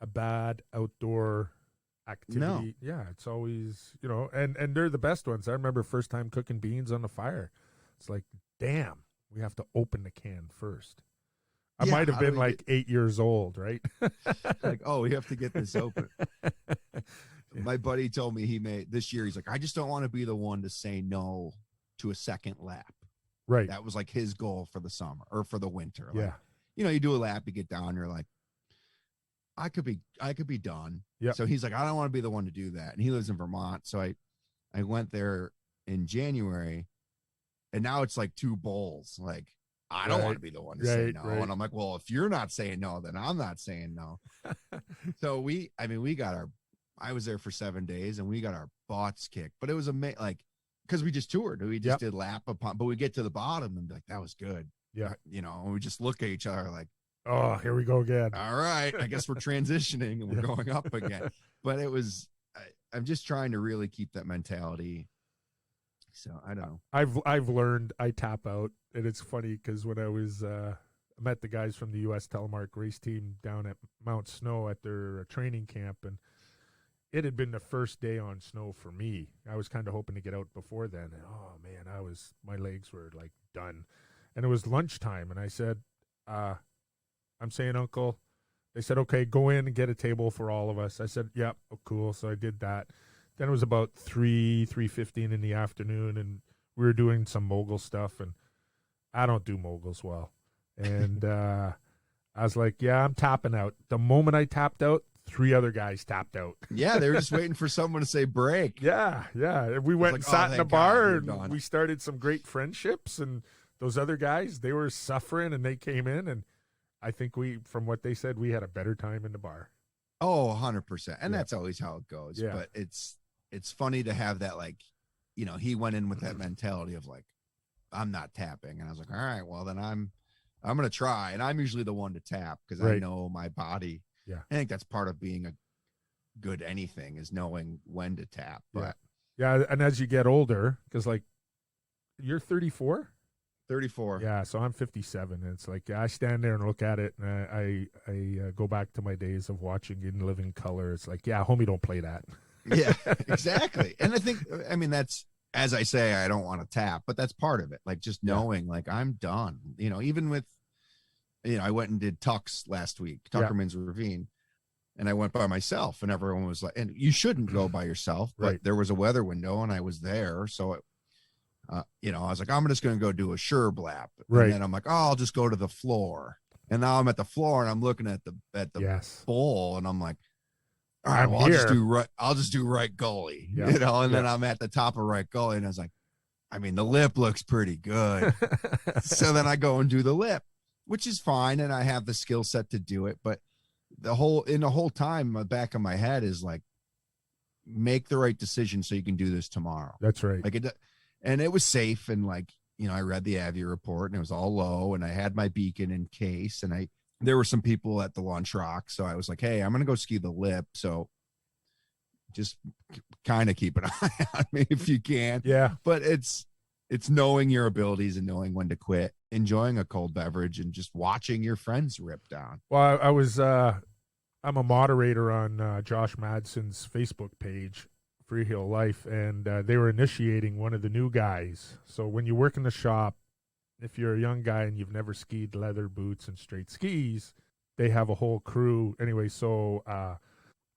bad outdoor activity. No. Yeah. It's always, and they're the best ones. I remember first time cooking beans on the fire. It's like, damn, we have to open the can first. I might have been like 8 years old, right? Like, oh, we have to get this open. My buddy told me this year, he's like, I just don't want to be the one to say no to a second lap. Right. That was like his goal for the summer or for the winter. Yeah. Like, you do a lap, you get down, you're like, I could be done. Yeah. So he's like, I don't want to be the one to do that. And he lives in Vermont. So I went there in January, and now it's like 2 bowls. Like, I don't want to be the one to say no. Right. And I'm like, well, if you're not saying no, then I'm not saying no. So I was there for 7 days, and we got our butts kicked, but it was like, because we just toured. We just did lap upon, but we get to the bottom and be like, that was good. Yeah. And we just look at each other like, oh, here we go again. All right. I guess we're transitioning and we're going up again. But I'm just trying to really keep that mentality. So I don't know. I've learned I tap out, and it's funny because when I was met the guys from the U.S. Telemark race team down at Mount Snow at their training camp, and it had been the first day on snow for me. I was kind of hoping to get out before then, and oh man, my legs were like done, and it was lunchtime, and I said, I'm saying, Uncle. They said, okay, go in and get a table for all of us. I said, yep, oh, cool. So I did that. Then it was about 3:15 in the afternoon, and we were doing some mogul stuff, and I don't do moguls well. And I was like, yeah, I'm tapping out. The moment I tapped out, 3 other guys tapped out. Yeah, they were just waiting for someone to say break. Yeah. We went and sat in a bar, and we started some great friendships, and those other guys, they were suffering, and they came in, and I think from what they said, we had a better time in the bar. Oh, 100%. And that's always how it goes. Yeah. But it's funny to have that, like, he went in with that mentality of like, I'm not tapping. And I was like, all right, well then I'm going to try. And I'm usually the one to tap because I know my body. Yeah. I think that's part of being a good anything is knowing when to tap. But yeah. And as you get older, because like you're 34. 34. Yeah, so I'm 57, and it's like I stand there and look at it, and I go back to my days of watching In Living Color. It's like, yeah, homie, don't play that. Yeah, exactly. And I mean, that's, as I say, I don't want to tap, but that's part of it. Like just knowing, like I'm done. Even with, I went and did Tucks last week, Tuckerman's Ravine, and I went by myself, and everyone was like, and you shouldn't go by yourself, but there was a weather window, and I was there, so I was like, I'm just going to go do a Sherb lap. And then I'm like, oh, I'll just go to the floor. And now I'm at the floor, and I'm looking at the bowl, and I'm like, all right, well, I'll just do right gully, and then I'm at the top of right gully, and I was like, I mean, the lip looks pretty good. So then I go and do the lip, which is fine. And I have the skill set to do it. But the whole time, the back of my head is like, make the right decision so you can do this tomorrow. That's right. Like and it was safe. And like, I read the Avi report, and it was all low, and I had my beacon in case, and there were some people at the launch rock. So I was like, hey, I'm going to go ski the lip. So just kind of keep an eye on me if you can. Yeah. But it's knowing your abilities and knowing when to quit, enjoying a cold beverage, and just watching your friends rip down. Well, I'm a moderator on Josh Madsen's Facebook page, Free Heel Life, and they were initiating one of the new guys. So when you work in the shop, if you're a young guy and you've never skied leather boots and straight skis, they have a whole crew. Anyway, so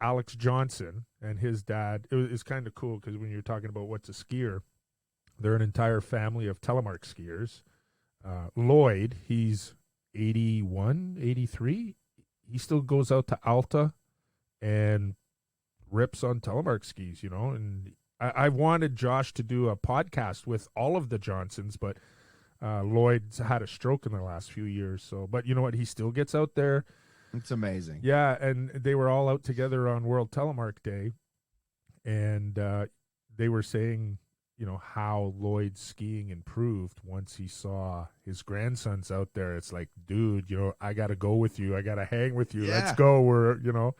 Alex Johnson and his dad, it's kind of cool because when you're talking about what's a skier, they're an entire family of Telemark skiers. Lloyd, he's 81, 83. he still goes out to Alta and rips on Telemark skis, you know. And I wanted Josh to do a podcast with all of the Johnsons, but Lloyd's had a stroke in the last few years. So, but you know what? He still gets out there. It's amazing. Yeah, and they were all out together on World Telemark Day, and they were saying, you know, how Lloyd's skiing improved once he saw his grandsons out there. It's like, dude, you know, I got to go with you. I got to hang with you. Yeah. Let's go. We're, you know.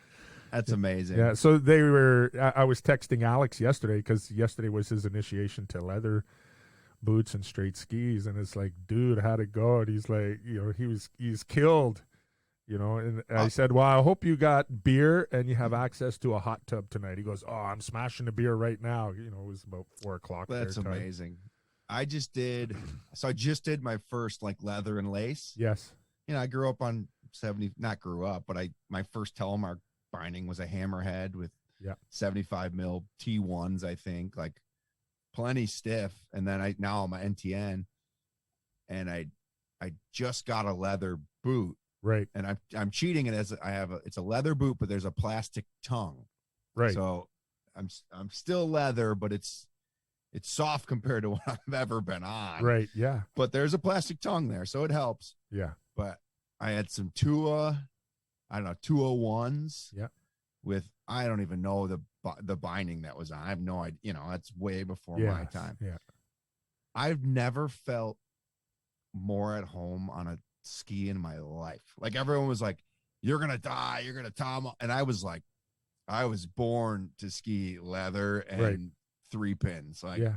That's amazing. Yeah, so they were, I was texting Alex yesterday because yesterday was his initiation to leather boots and straight skis. And it's like, dude, how'd it go? And he's like, you know, he's killed, you know. And I said, well, I hope you got beer and you have access to a hot tub tonight. He goes, oh, I'm smashing a beer right now. You know, it was about 4:00. That's amazing. I just did my first like leather and lace. Yes. You know, I grew up on 70, not grew up, but my first Telemark binding was a hammerhead with 75 mil T1s, I think, like plenty stiff. And then now I'm an NTN, and I just got a leather boot. Right. And I'm cheating it as it's a leather boot, but there's a plastic tongue. Right. So I'm still leather, but it's soft compared to what I've ever been on. Right. Yeah. But there's a plastic tongue there, so it helps. Yeah. But I had some 201s. Yeah. With, I don't even know the binding that was on. I have no idea. You know, that's way before my time. Yeah. I've never felt more at home on a ski in my life. Like everyone was like, you're going to die. You're going to tom. And I was like, I was born to ski leather and 3 pins. Like, yeah.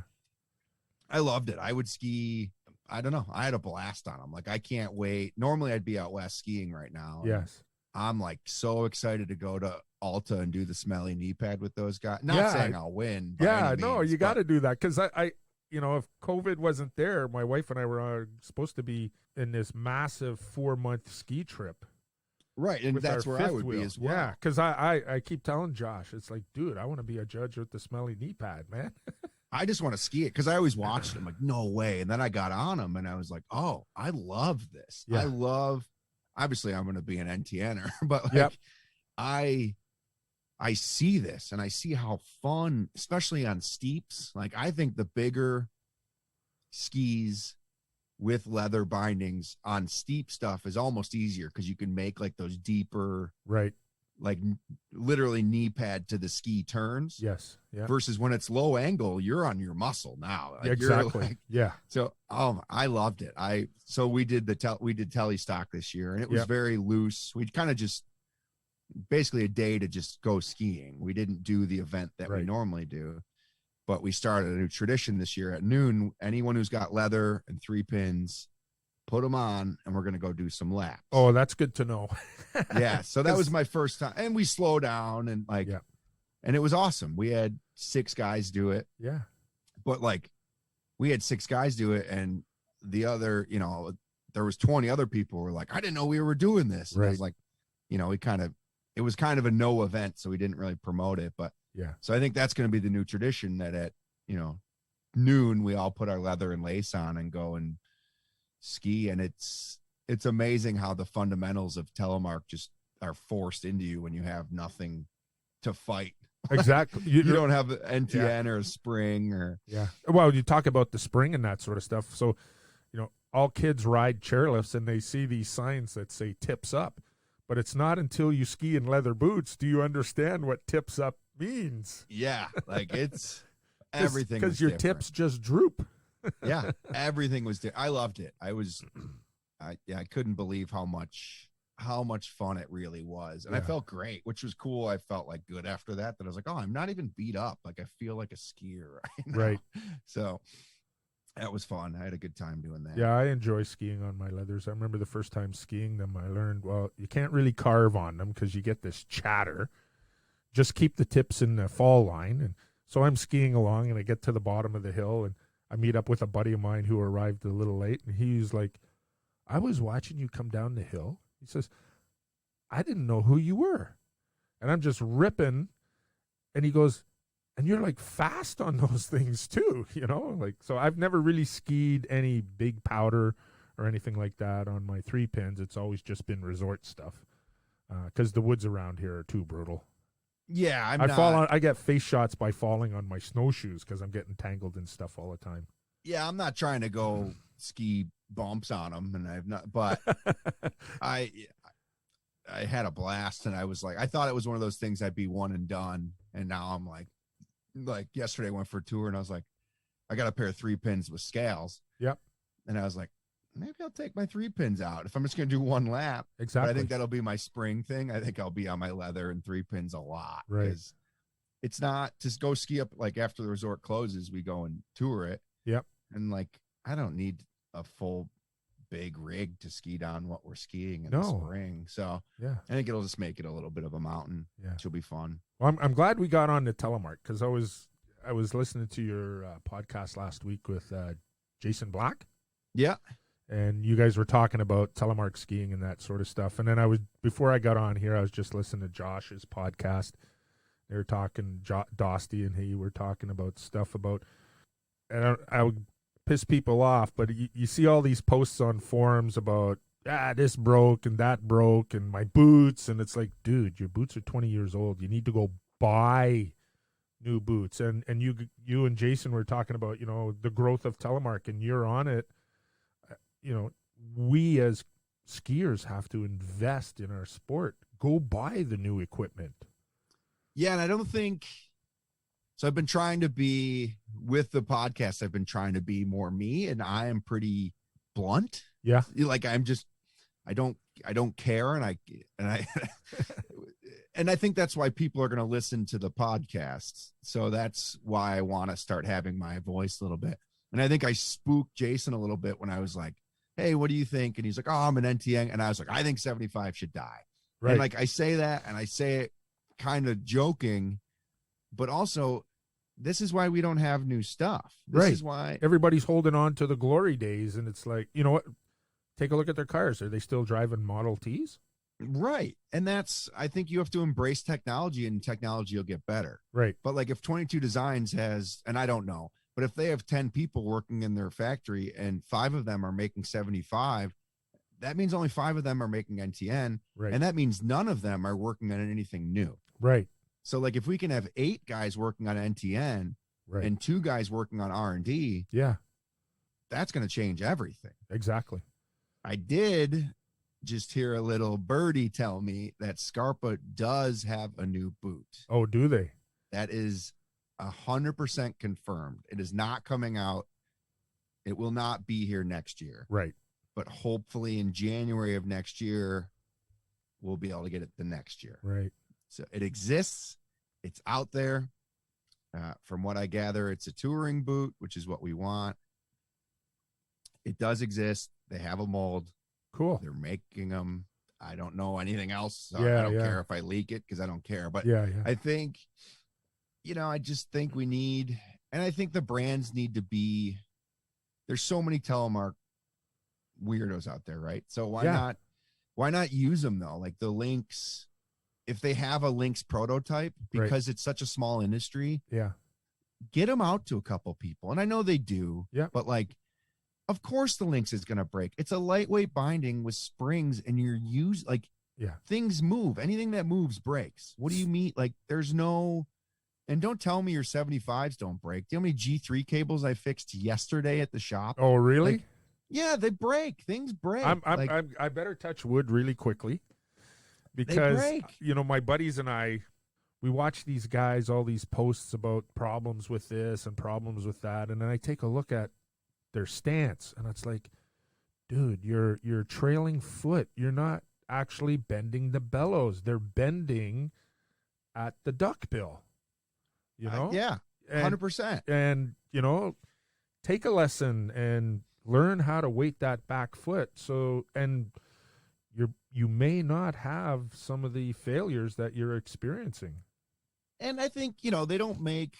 I loved it. I would ski. I don't know. I had a blast on them. Like, I can't wait. Normally I'd be out west skiing right now. Yes. I'm like so excited to go to Alta and do the smelly knee pad with those guys. Not saying I'll win. Yeah, no, you got to do that. Cause I, you know, if COVID wasn't there, my wife and I were supposed to be in this massive 4-month ski trip. Right. And that's where I would be as well. Yeah. Cause I keep telling Josh, it's like, dude, I want to be a judge with the smelly knee pad, man. I just want to ski it. Cause I always watched them like, no way. And then I got on them and I was like, oh, I love this. Yeah. Obviously I'm going to be an NTNer, but like, I see this and I see how fun, especially on steeps. Like, I think the bigger skis with leather bindings on steep stuff is almost easier because you can make like those deeper, right? Like literally knee pad to the ski turns. Yes. Yeah. Versus when it's low angle, you're on your muscle now. Like, exactly. Like, yeah. So, I loved it. So we did tele stock this year, and it was very loose. We kind of just basically a day to just go skiing. We didn't do the event that we normally do, but we started a new tradition this year at noon. Anyone who's got leather and 3 pins, put them on, and we're going to go do some laps. Oh, that's good to know. Yeah. So that was my first time, and we slow down and and it was awesome. We had 6 guys do it. Yeah. But like, we had 6 guys do it, and the other, you know, there was 20 other people who were like, I didn't know we were doing this. And I was like, you know, it was kind of a no event, so we didn't really promote it. But so I think that's going to be the new tradition, that at, you know, noon, we all put our leather and lace on and go and ski. And it's amazing how the fundamentals of Telemark just are forced into you when you have nothing to fight. Exactly. You don't have an NTN or a spring or. Yeah. Well, you talk about the spring and that sort of stuff. So, you know, all kids ride chairlifts and they see these signs that say tips up, but it's not until you ski in leather boots do you understand what tips up means. Yeah. Like, it's everything. Because your tips just droop. Yeah. Everything was there. I loved it. I couldn't believe how much fun it really was. And I felt great, which was cool. I felt like good after that I was like, oh, I'm not even beat up. Like, I feel like a skier right now. Right. So that was fun. I had a good time doing that. Yeah, I enjoy skiing on my leathers. I remember the first time skiing them, I learned, well, you can't really carve on them because you get this chatter. Just keep the tips in the fall line. And so I'm skiing along and I get to the bottom of the hill and I meet up with a buddy of mine who arrived a little late. And he's like, I was watching you come down the hill. He says, I didn't know who you were. And I'm just ripping. And he goes, and you're like fast on those things too, you know? Like, so I've never really skied any big powder or anything like that on my 3 pins. It's always just been resort stuff. because the woods around here are too brutal. Yeah, I get face shots by falling on my snowshoes because I'm getting tangled in stuff all the time. Yeah, I'm not trying to go ski bumps on them, and I've not, but I had a blast, and I was like, I thought it was one of those things I'd be one and done, and now I'm like yesterday I went for a tour, and I was like, I got a pair of 3 pins with scales. Yep. And I was like, maybe I'll take my 3 pins out if I'm just going to do one lap. Exactly. But I think that'll be my spring thing. I think I'll be on my leather and 3 pins a lot. Right. It's not just go ski up, like after the resort closes, we go and tour it. Yep. And like, I don't need a full big rig to ski down what we're skiing in the spring. So yeah, I think it'll just make it a little bit of a mountain. Yeah. Which will be fun. Well, I'm glad we got on to Telemark, because I was listening to your podcast last week with Jason Black. Yeah. And you guys were talking about Telemark skiing and that sort of stuff. And then before I got on here, I was just listening to Josh's podcast. They were talking, Dosty and he were talking about stuff about, and I would piss people off, but you see all these posts on forums about, this broke and that broke and my boots. And it's like, dude, your boots are 20 years old. You need to go buy new boots. And you and Jason were talking about, the growth of Telemark, and you're on it. We as skiers have to invest in our sport. Go buy the new equipment. Yeah, and I don't think so. I've been trying to be, with the podcast, I've been trying to be more me, and I am pretty blunt. Yeah. Like I don't care, and I and I think that's why people are going to listen to the podcast. So that's why I want to start having my voice a little bit. And I think I spooked Jason a little bit when I was like, hey, what do you think? And he's like, oh, I'm an NTN. And I was like, I think 75 should die. Right. And like, I say that, and I say it kind of joking, but also this is why we don't have new stuff. This is why everybody's holding on to the glory days. And it's like, you know what? Take a look at their cars. Are they still driving Model Ts? Right. And I think you have to embrace technology, and technology will get better. Right. But like if 22 Designs has, and I don't know, but if they have 10 people working in their factory and 5 of them are making 75, that means only 5 of them are making NTN. Right. And that means none of them are working on anything new. Right. So like if we can have 8 guys working on NTN and 2 guys working on R&D, yeah, that's going to change everything. Exactly. I did just hear a little birdie tell me that Scarpa does have a new boot. Oh, do they? That is 100% confirmed. It is not coming out. It will not be here next year. Right. But hopefully in January of next year, we'll be able to get it the next year. Right. So it exists. It's out there. From what I gather, it's a touring boot, which is what we want. It does exist. They have a mold. Cool. They're making them. I don't know anything else. So I don't care if I leak it, because I don't care. But I think, I just think we need, and I think the brands need to be, there's so many Telemark weirdos out there, right? So why not use them though? Like the Lynx, if they have a Lynx prototype, because it's such a small industry, get them out to a couple people. And I know they do, but like, of course the Lynx is going to break. It's a lightweight binding with springs, and things move. Anything that moves breaks. What do you mean? Like there's no, and don't tell me your 75s don't break. Do you know how many G3 cables I fixed yesterday at the shop? Oh, really? Like, yeah, they break. Things break. I better touch wood really quickly, because my buddies and I, we watch these guys, all these posts about problems with this and problems with that, and then I take a look at their stance, and it's like, dude, you're trailing foot. You're not actually bending the bellows. They're bending at the duckbill. 100%. And take a lesson and learn how to weight that back foot. So, and you may not have some of the failures that you're experiencing. And I think, they don't make,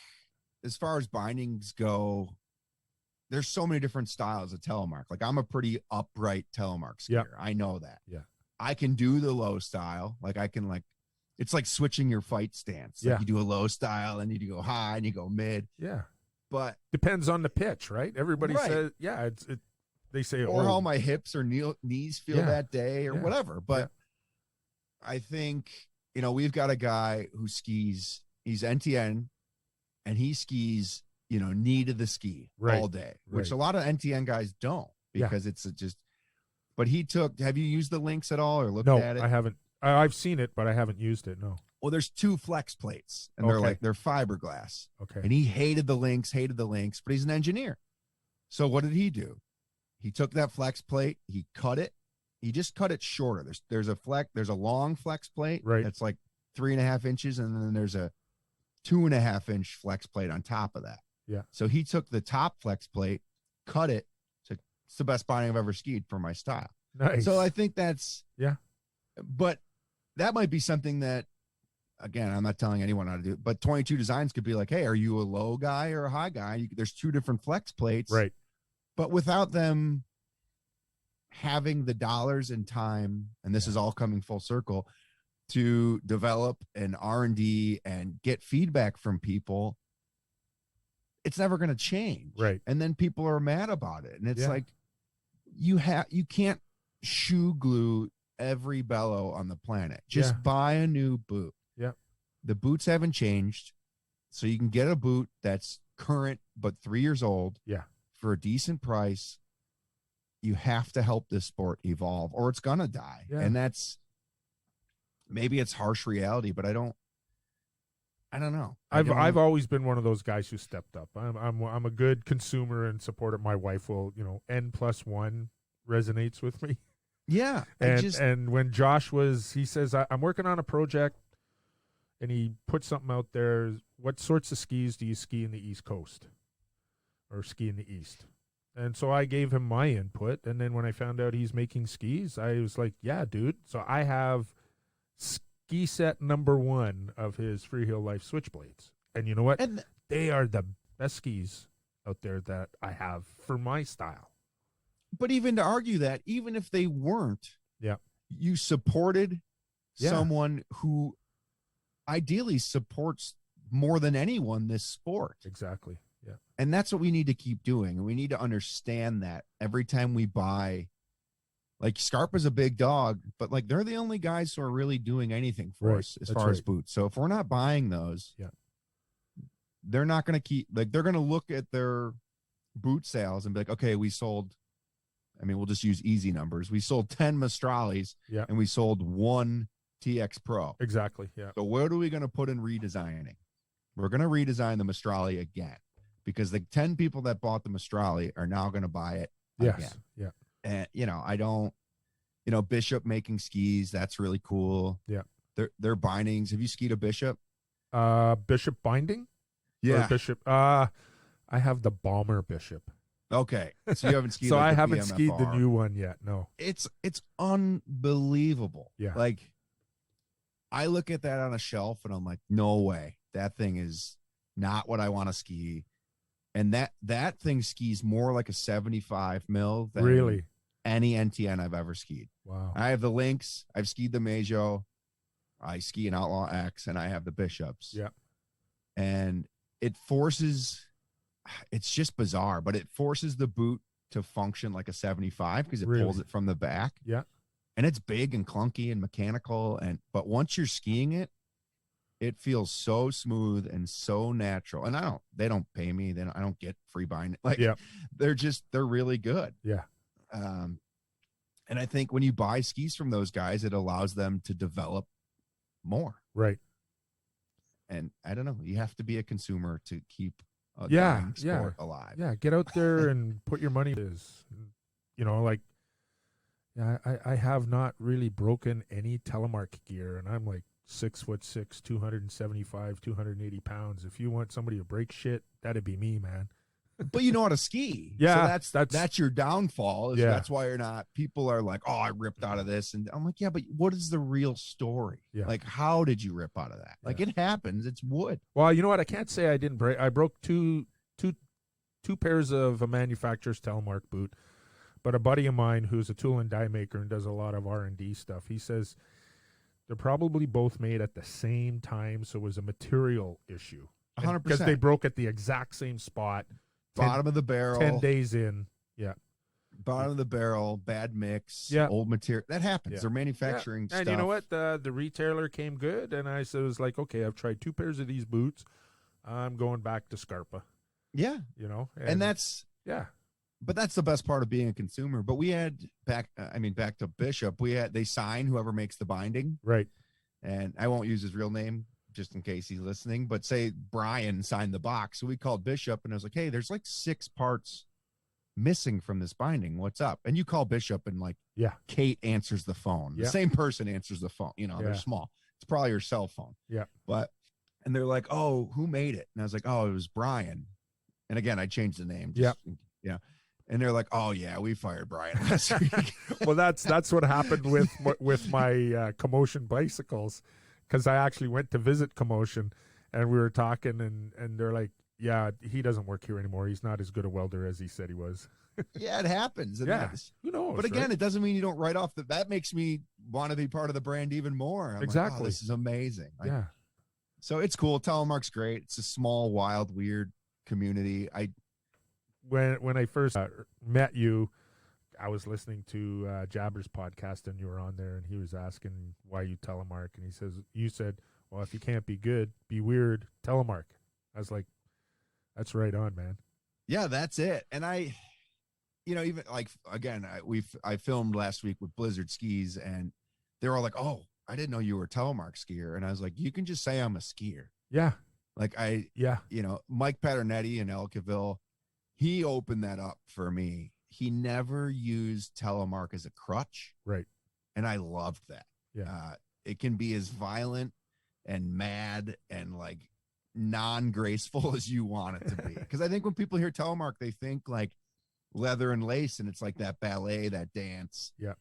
as far as bindings go, there's so many different styles of Telemark. Like I'm a pretty upright Telemark skier. Yeah. I know that. Yeah. I can do the low style. Like I can it's like switching your fight stance. Like you do a low style and you go high and you go mid. Yeah. But depends on the pitch, right? Everybody says, they say, or how my hips or knees feel that day or whatever. But I think, we've got a guy who skis, he's NTN, and he skis, knee to the ski all day, which a lot of NTN guys don't, because it's just, but have you used the links at all or looked at it? No, I haven't. I've seen it, but I haven't used it. No. Well, there's 2 flex plates, and they're fiberglass. Okay. And he hated the links, but he's an engineer. So what did he do? He took that flex plate, he cut it. He just cut it shorter. There's a long flex plate that's like 3.5 inches, and then there's a 2.5-inch flex plate on top of that. Yeah. So he took the top flex plate, cut it. It's the best binding I've ever skied for my style. Nice. So I think that's but that might be something that, again, I'm not telling anyone how to do it, but 22 Designs could be like, hey, are you a low guy or a high guy? There's 2 different flex plates. Right. But without them having the dollars and time, and this is all coming full circle, to develop an R&D and get feedback from people, it's never going to change. Right. And then people are mad about it. And it's like, you can't shoe glue every bellow on the planet. Just buy a new boot. Yeah. The boots haven't changed. So you can get a boot that's current but 3 years old. Yeah. For a decent price. You have to help this sport evolve, or it's gonna die. Yeah. And maybe it's harsh reality, but I don't know. I've always been one of those guys who stepped up. I'm a good consumer and supporter. My wife will, N+1 resonates with me. Yeah. And when Josh he says, I'm working on a project, and he put something out there. What sorts of skis do you ski in the East Coast or ski in the East? And so I gave him my input. And then when I found out he's making skis, I was like, yeah, dude. So I have ski set number 1 of his Freehill Life Switchblades. And you know what? They are the best skis out there that I have for my style. But even to argue that, even if they weren't, you supported someone who ideally supports more than anyone this sport. Exactly. Yeah. And that's what we need to keep doing. And we need to understand that every time we buy, like, Scarpa's a big dog, but like, they're the only guys who are really doing anything for us as far as boots. So if we're not buying those, they're not going to keep, like, they're going to look at their boot sales and be like, okay, we'll just use easy numbers. We sold 10 Mistralis and we sold 1 TX Pro. Exactly. Yeah. So what are we going to put in redesigning? We're going to redesign the Mistrali again, because the 10 people that bought the Mistrali are now going to buy it again. Yeah. And, I don't, Bishop making skis, that's really cool. Yeah. Their bindings. Have you skied a Bishop? Bishop binding? Yeah. Or Bishop. I have the Bomber Bishop. Okay. So you haven't skied So like I haven't BMFR. skied the new one yet. No. It's unbelievable. Yeah. Like, I look at that on a shelf and I'm like, no way. That thing is not what I want to ski. And that thing skis more like a 75 mil than any NTN I've ever skied. Wow. I have the Lynx. I've skied the Meijo. I ski an Outlaw X, and I have the Bishops. Yeah. And it's just bizarre, but it forces the boot to function like a 75 because it pulls it from the back. Yeah. And it's big and clunky and mechanical. But once you're skiing it, it feels so smooth and so natural. And they don't pay me. I don't get free binding. Like, they're really good. Yeah. And I think when you buy skis from those guys, it allows them to develop more. Right. And I don't know, you have to be a consumer to keep a sport alive. Yeah. Get out there and put your money. I have not really broken any Telemark gear, and I'm like 6'6", 275, 280 pounds. If you want somebody to break shit, that'd be me, man. But you know how to ski. Yeah. So that's your downfall. That's why you're not, people are like, oh, I ripped out of this. And I'm like, yeah, but what is the real story? Yeah. Like, how did you rip out of that? Like, it happens. It's wood. Well, you know what? I can't say I didn't break. I broke two pairs of a manufacturer's Telemark boot. But a buddy of mine who's a tool and die maker and does a lot of R&D stuff, he says they're probably both made at the same time, so it was a material issue. 100%. Because they broke at the exact same spot. Bottom of the barrel. 10 days in. Yeah. bottom of the barrel, bad mix, Yeah. old material. That happens. Yeah. They're manufacturing stuff. And you know what? The retailer came good, and I was like, okay, I've tried 2 pairs of these boots. I'm going back to Scarpa. Yeah. You know? And that's yeah. But that's the best part of being a consumer. But we had back to Bishop, they sign whoever makes the binding. Right. And I won't use his real name just in case he's listening, but say Brian signed the box. So we called Bishop and I was like, hey, there's like 6 parts missing from this binding. What's up? And you call Bishop and like, yeah, Kate answers the phone. Yeah. The same person answers the phone. You know, Yeah. they're small. It's probably your cell phone. Yeah. And they're like, oh, who made it? And I was like, oh, it was Brian. And again, I changed the name. Yeah. And they're like, oh yeah, we fired Brian last week. Well, that's what happened with my Commotion bicycles, because I actually went to visit Commotion, and we were talking, and they're like, yeah, he doesn't work here anymore. He's not as good a welder as he said he was. Yeah, it happens. And yeah, who knows? But again, right? It doesn't mean you don't write off that makes me want to be part of the brand even more. I'm exactly. like, oh, this is amazing. Yeah. So it's cool. Telemark's great. It's a small, wild, weird community. When I first met you, I was listening to Jabber's podcast, and you were on there, and he was asking why you Telemark, and you said, well, if you can't be good, be weird, Telemark. I was like, that's right on, man. Yeah, that's it. And even like, again, I filmed last week with Blizzard Skis, and they're all like, oh, I didn't know you were a Telemark skier. And I was like, you can just say I'm a skier. Yeah. Like Mike Paternetti in Elkaville, he opened that up for me. He never used Telemark as a crutch. Right. And I loved that. Yeah. It can be as violent and mad and like non-graceful as you want it to be. Because I think when people hear Telemark, they think like leather and lace, and it's like that ballet, that dance. Yeah.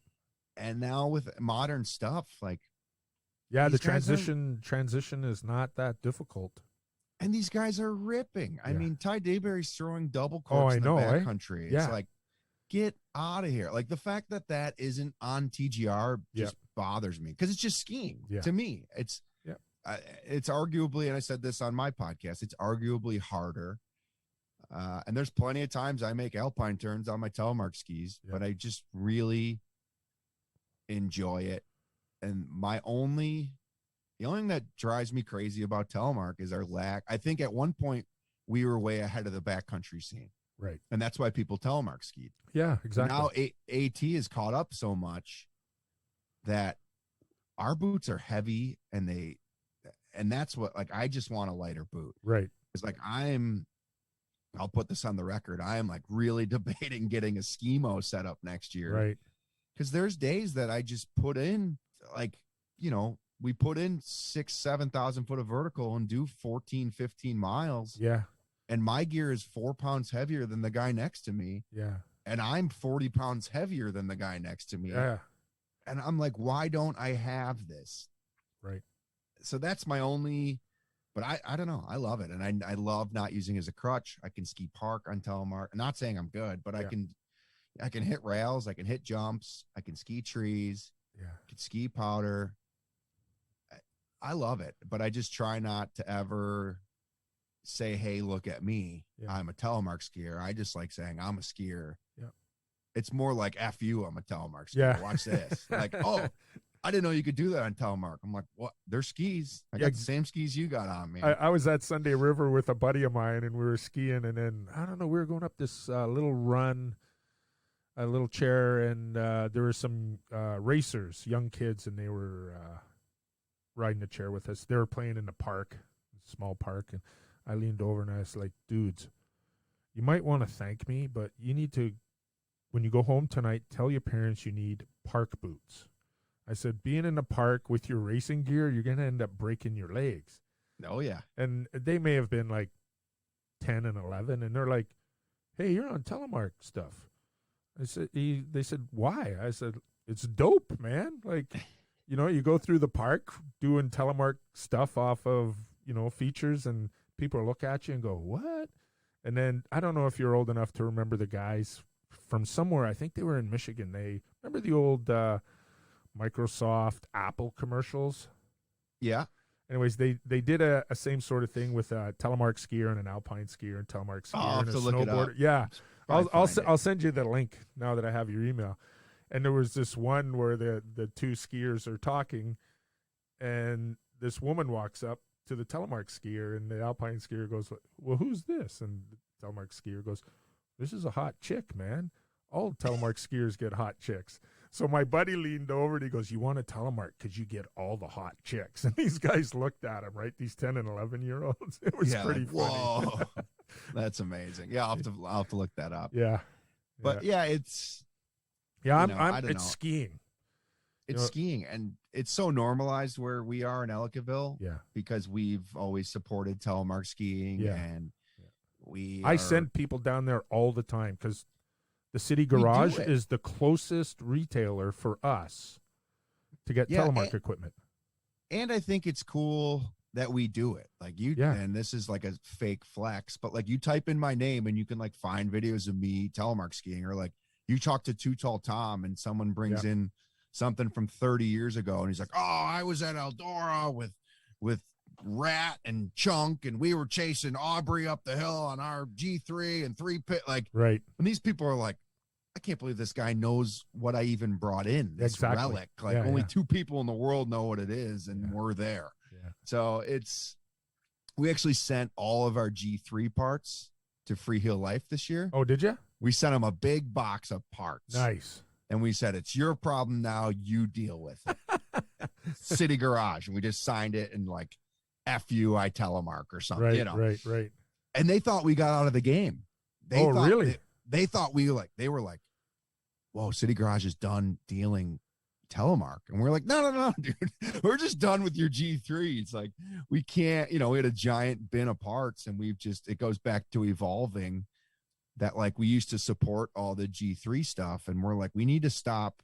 And now with modern stuff, like, yeah, the transition is not that difficult. And these guys are ripping. I mean, Ty Dayberry's throwing double Oh, corks I in know, the eh? backcountry. It's Yeah. like, get out of here. Like the fact that isn't on TGR just bothers me, because it's just skiing. Yeah. To me. It's arguably, and I said this on my podcast, it's arguably harder. And there's plenty of times I make alpine turns on my Telemark skis, but I just really enjoy it. And the only thing that drives me crazy about Telemark is our lack. I think at one point we were way ahead of the backcountry scene. Right. And that's why people Telemark skied. Yeah, exactly. Now AT is caught up so much that our boots are heavy, and that's what, like, I just want a lighter boot. Right. It's like I'll put this on the record. I am like really debating getting a Skimo set up next year. Right. Because there's days that I just put in, like, we put in 6,000-7,000 foot of vertical and do 14, 15 miles. Yeah. And my gear is 4 pounds heavier than the guy next to me. Yeah. And I'm 40 pounds heavier than the guy next to me. Yeah. And I'm like, why don't I have this? Right. So that's my only, but I don't know. I love it. And I love not using it as a crutch. I can ski park on Telemark. I'm not saying I'm good, but I can hit rails. I can hit jumps. I can ski trees. Yeah. I can ski powder. I love it, but I just try not to ever say, hey, look at me. Yeah. I'm a Telemark skier. I just like saying I'm a skier. Yeah. It's more like F you, I'm a Telemark skier. Yeah. Watch this. Like, oh, I didn't know you could do that on Telemark. I'm like, what? They're skis. I got the same skis you got on me. I was at Sunday River with a buddy of mine, and we were skiing, and then, I don't know, we were going up this little run, a little chair, and there were some racers, young kids, and they were riding the chair with us. They were playing in the park, small park, and I leaned over and I was like, dudes, you might want to thank me, but you need to, when you go home tonight, tell your parents you need park boots. I said, being in the park with your racing gear, you're going to end up breaking your legs. Oh, yeah. And they may have been like 10 and 11, and they're like, hey, you're on Telemark stuff. I said, they said, why? I said, it's dope, man. Like, you go through the park doing Telemark stuff off of, features, and people look at you and go, what? And then I don't know if you're old enough to remember the guys from somewhere. I think they were in Michigan. They remember the old Microsoft Apple commercials. Yeah. Anyways, they did a same sort of thing with a Telemark skier and an alpine skier and Telemark skier and a snowboarder. Yeah. I'll send you the link now that I have your email. And there was this one where the two skiers are talking, and this woman walks up to the Telemark skier, and the Alpine skier goes, "Well, who's this?" And the Telemark skier goes, "This is a hot chick, man. All Telemark skiers get hot chicks." So my buddy leaned over and he goes, "You want a Telemark because you get all the hot chicks." And these guys looked at him, right? These 10 and 11-year-olds. It was pretty funny. Whoa, that's amazing. Yeah, I'll have to look that up. Yeah. But yeah, it's it's skiing. It's skiing, and it's so normalized where we are in Ellicottville. Yeah. Because we've always supported Telemark skiing, and I send people down there all the time because the City Garage is the closest retailer for us to get Telemark equipment. And I think it's cool that we do it. Like and this is like a fake flex, but like you type in my name and you can like find videos of me Telemark skiing, or like you talk to Too Tall Tom and someone brings in something from 30 years ago and he's like, "Oh, I was at Eldora with Rat and Chunk, and we were chasing Aubrey up the hill on our G3 and 3-pit." Like, right. And these people are like, "I can't believe this guy knows what I even brought in, this relic." Like only two people in the world know what it is, and we're there. Yeah. So we actually sent all of our G3 parts to Free Heel Life this year. Oh, did you? We sent them a big box of parts. Nice. And we said, "It's your problem now. You deal with it." City Garage. And we just signed it and like, "F you, I Telemark," or something. Right, right. And they thought we got out of the game. Really? They thought they were like, "Whoa, City Garage is done dealing Telemark." And we're like, no, dude. We're just done with your G3. It's like, we can't, we had a giant bin of parts, and it goes back to evolving that. Like, we used to support all the G3 stuff, and we're like, we need to stop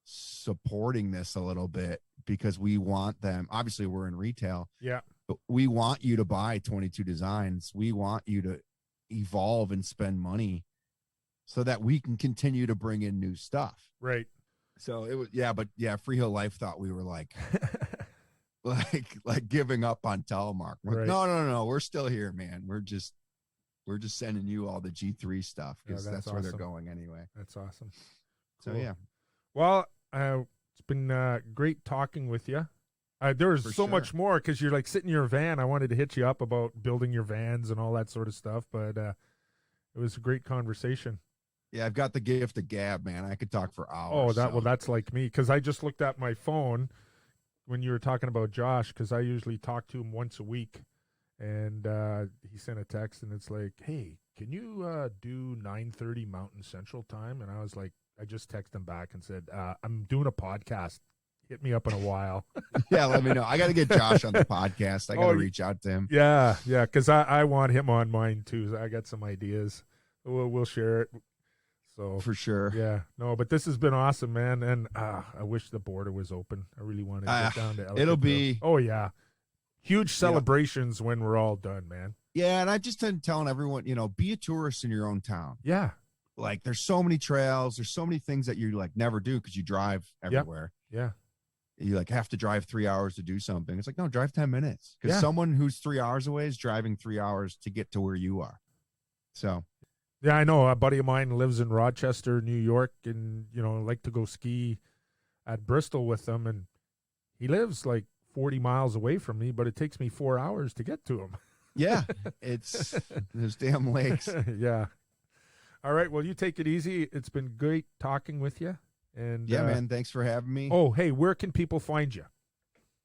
supporting this a little bit because we want them. Obviously, we're in retail. Yeah. But we want you to buy 22 designs. We want you to evolve and spend money so that we can continue to bring in new stuff. Right. So it was, Free Heel Life thought we were like, like giving up on Telemark. We're like, no, we're still here, man. We're just sending you all the G3 stuff because that's where they're going anyway. That's awesome. Cool. So, yeah. Well, it's been great talking with you. There was so much more because you're like sitting in your van. I wanted to hit you up about building your vans and all that sort of stuff, but it was a great conversation. Yeah, I've got the gift of gab, man. I could talk for hours. Oh, that's like me, because I just looked at my phone when you were talking about Josh, because I usually talk to him once a week, and he sent a text, and it's like, "Hey, can you do 9:30 Mountain Central Time?" And I was like, I just texted him back and said, "I'm doing a podcast. Hit me up in a while." Yeah, let me know. I got to get Josh on the podcast. I got to reach out to him. Yeah, because I want him on mine too. So I got some ideas. We'll share it. So for sure. Yeah. No, but this has been awesome, man. And I wish the border was open. I really wanted to get down to Ellicottville. It'll be. Oh, yeah. Huge celebrations when we're all done, man. Yeah, and I've just been telling everyone, be a tourist in your own town. Yeah. Like, there's so many trails. There's so many things that you, like, never do because you drive everywhere. Yeah. You, like, have to drive 3 hours to do something. It's like, no, drive 10 minutes. Because someone who's 3 hours away is driving 3 hours to get to where you are. So. Yeah, I know. A buddy of mine lives in Rochester, New York, and, like to go ski at Bristol with them. And he lives, like, 40 miles away from me, but it takes me 4 hours to get to him. Yeah, it's those damn lakes. Yeah. All right. Well, you take it easy. It's been great talking with you. And yeah, man. Thanks for having me. Oh, hey, where can people find you?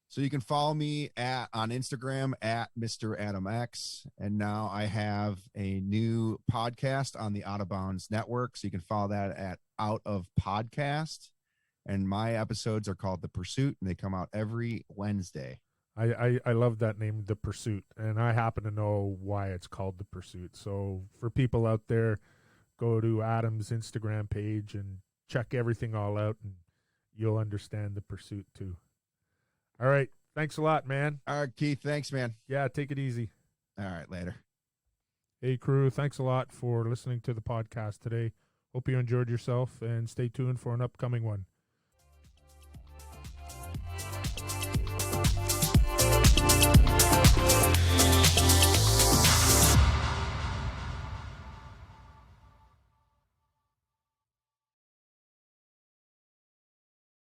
So you can follow me on Instagram at Mr. Adam X. And now I have a new podcast on the Out of Bounds Network. So you can follow that at Out of Podcast. And my episodes are called The Pursuit, and they come out every Wednesday. I love that name, The Pursuit, and I happen to know why it's called The Pursuit. So for people out there, go to Adam's Instagram page and check everything all out, and you'll understand The Pursuit too. All right. Thanks a lot, man. All right, Keith. Thanks, man. Yeah, take it easy. All right, later. Hey, crew. Thanks a lot for listening to the podcast today. Hope you enjoyed yourself, and stay tuned for an upcoming one.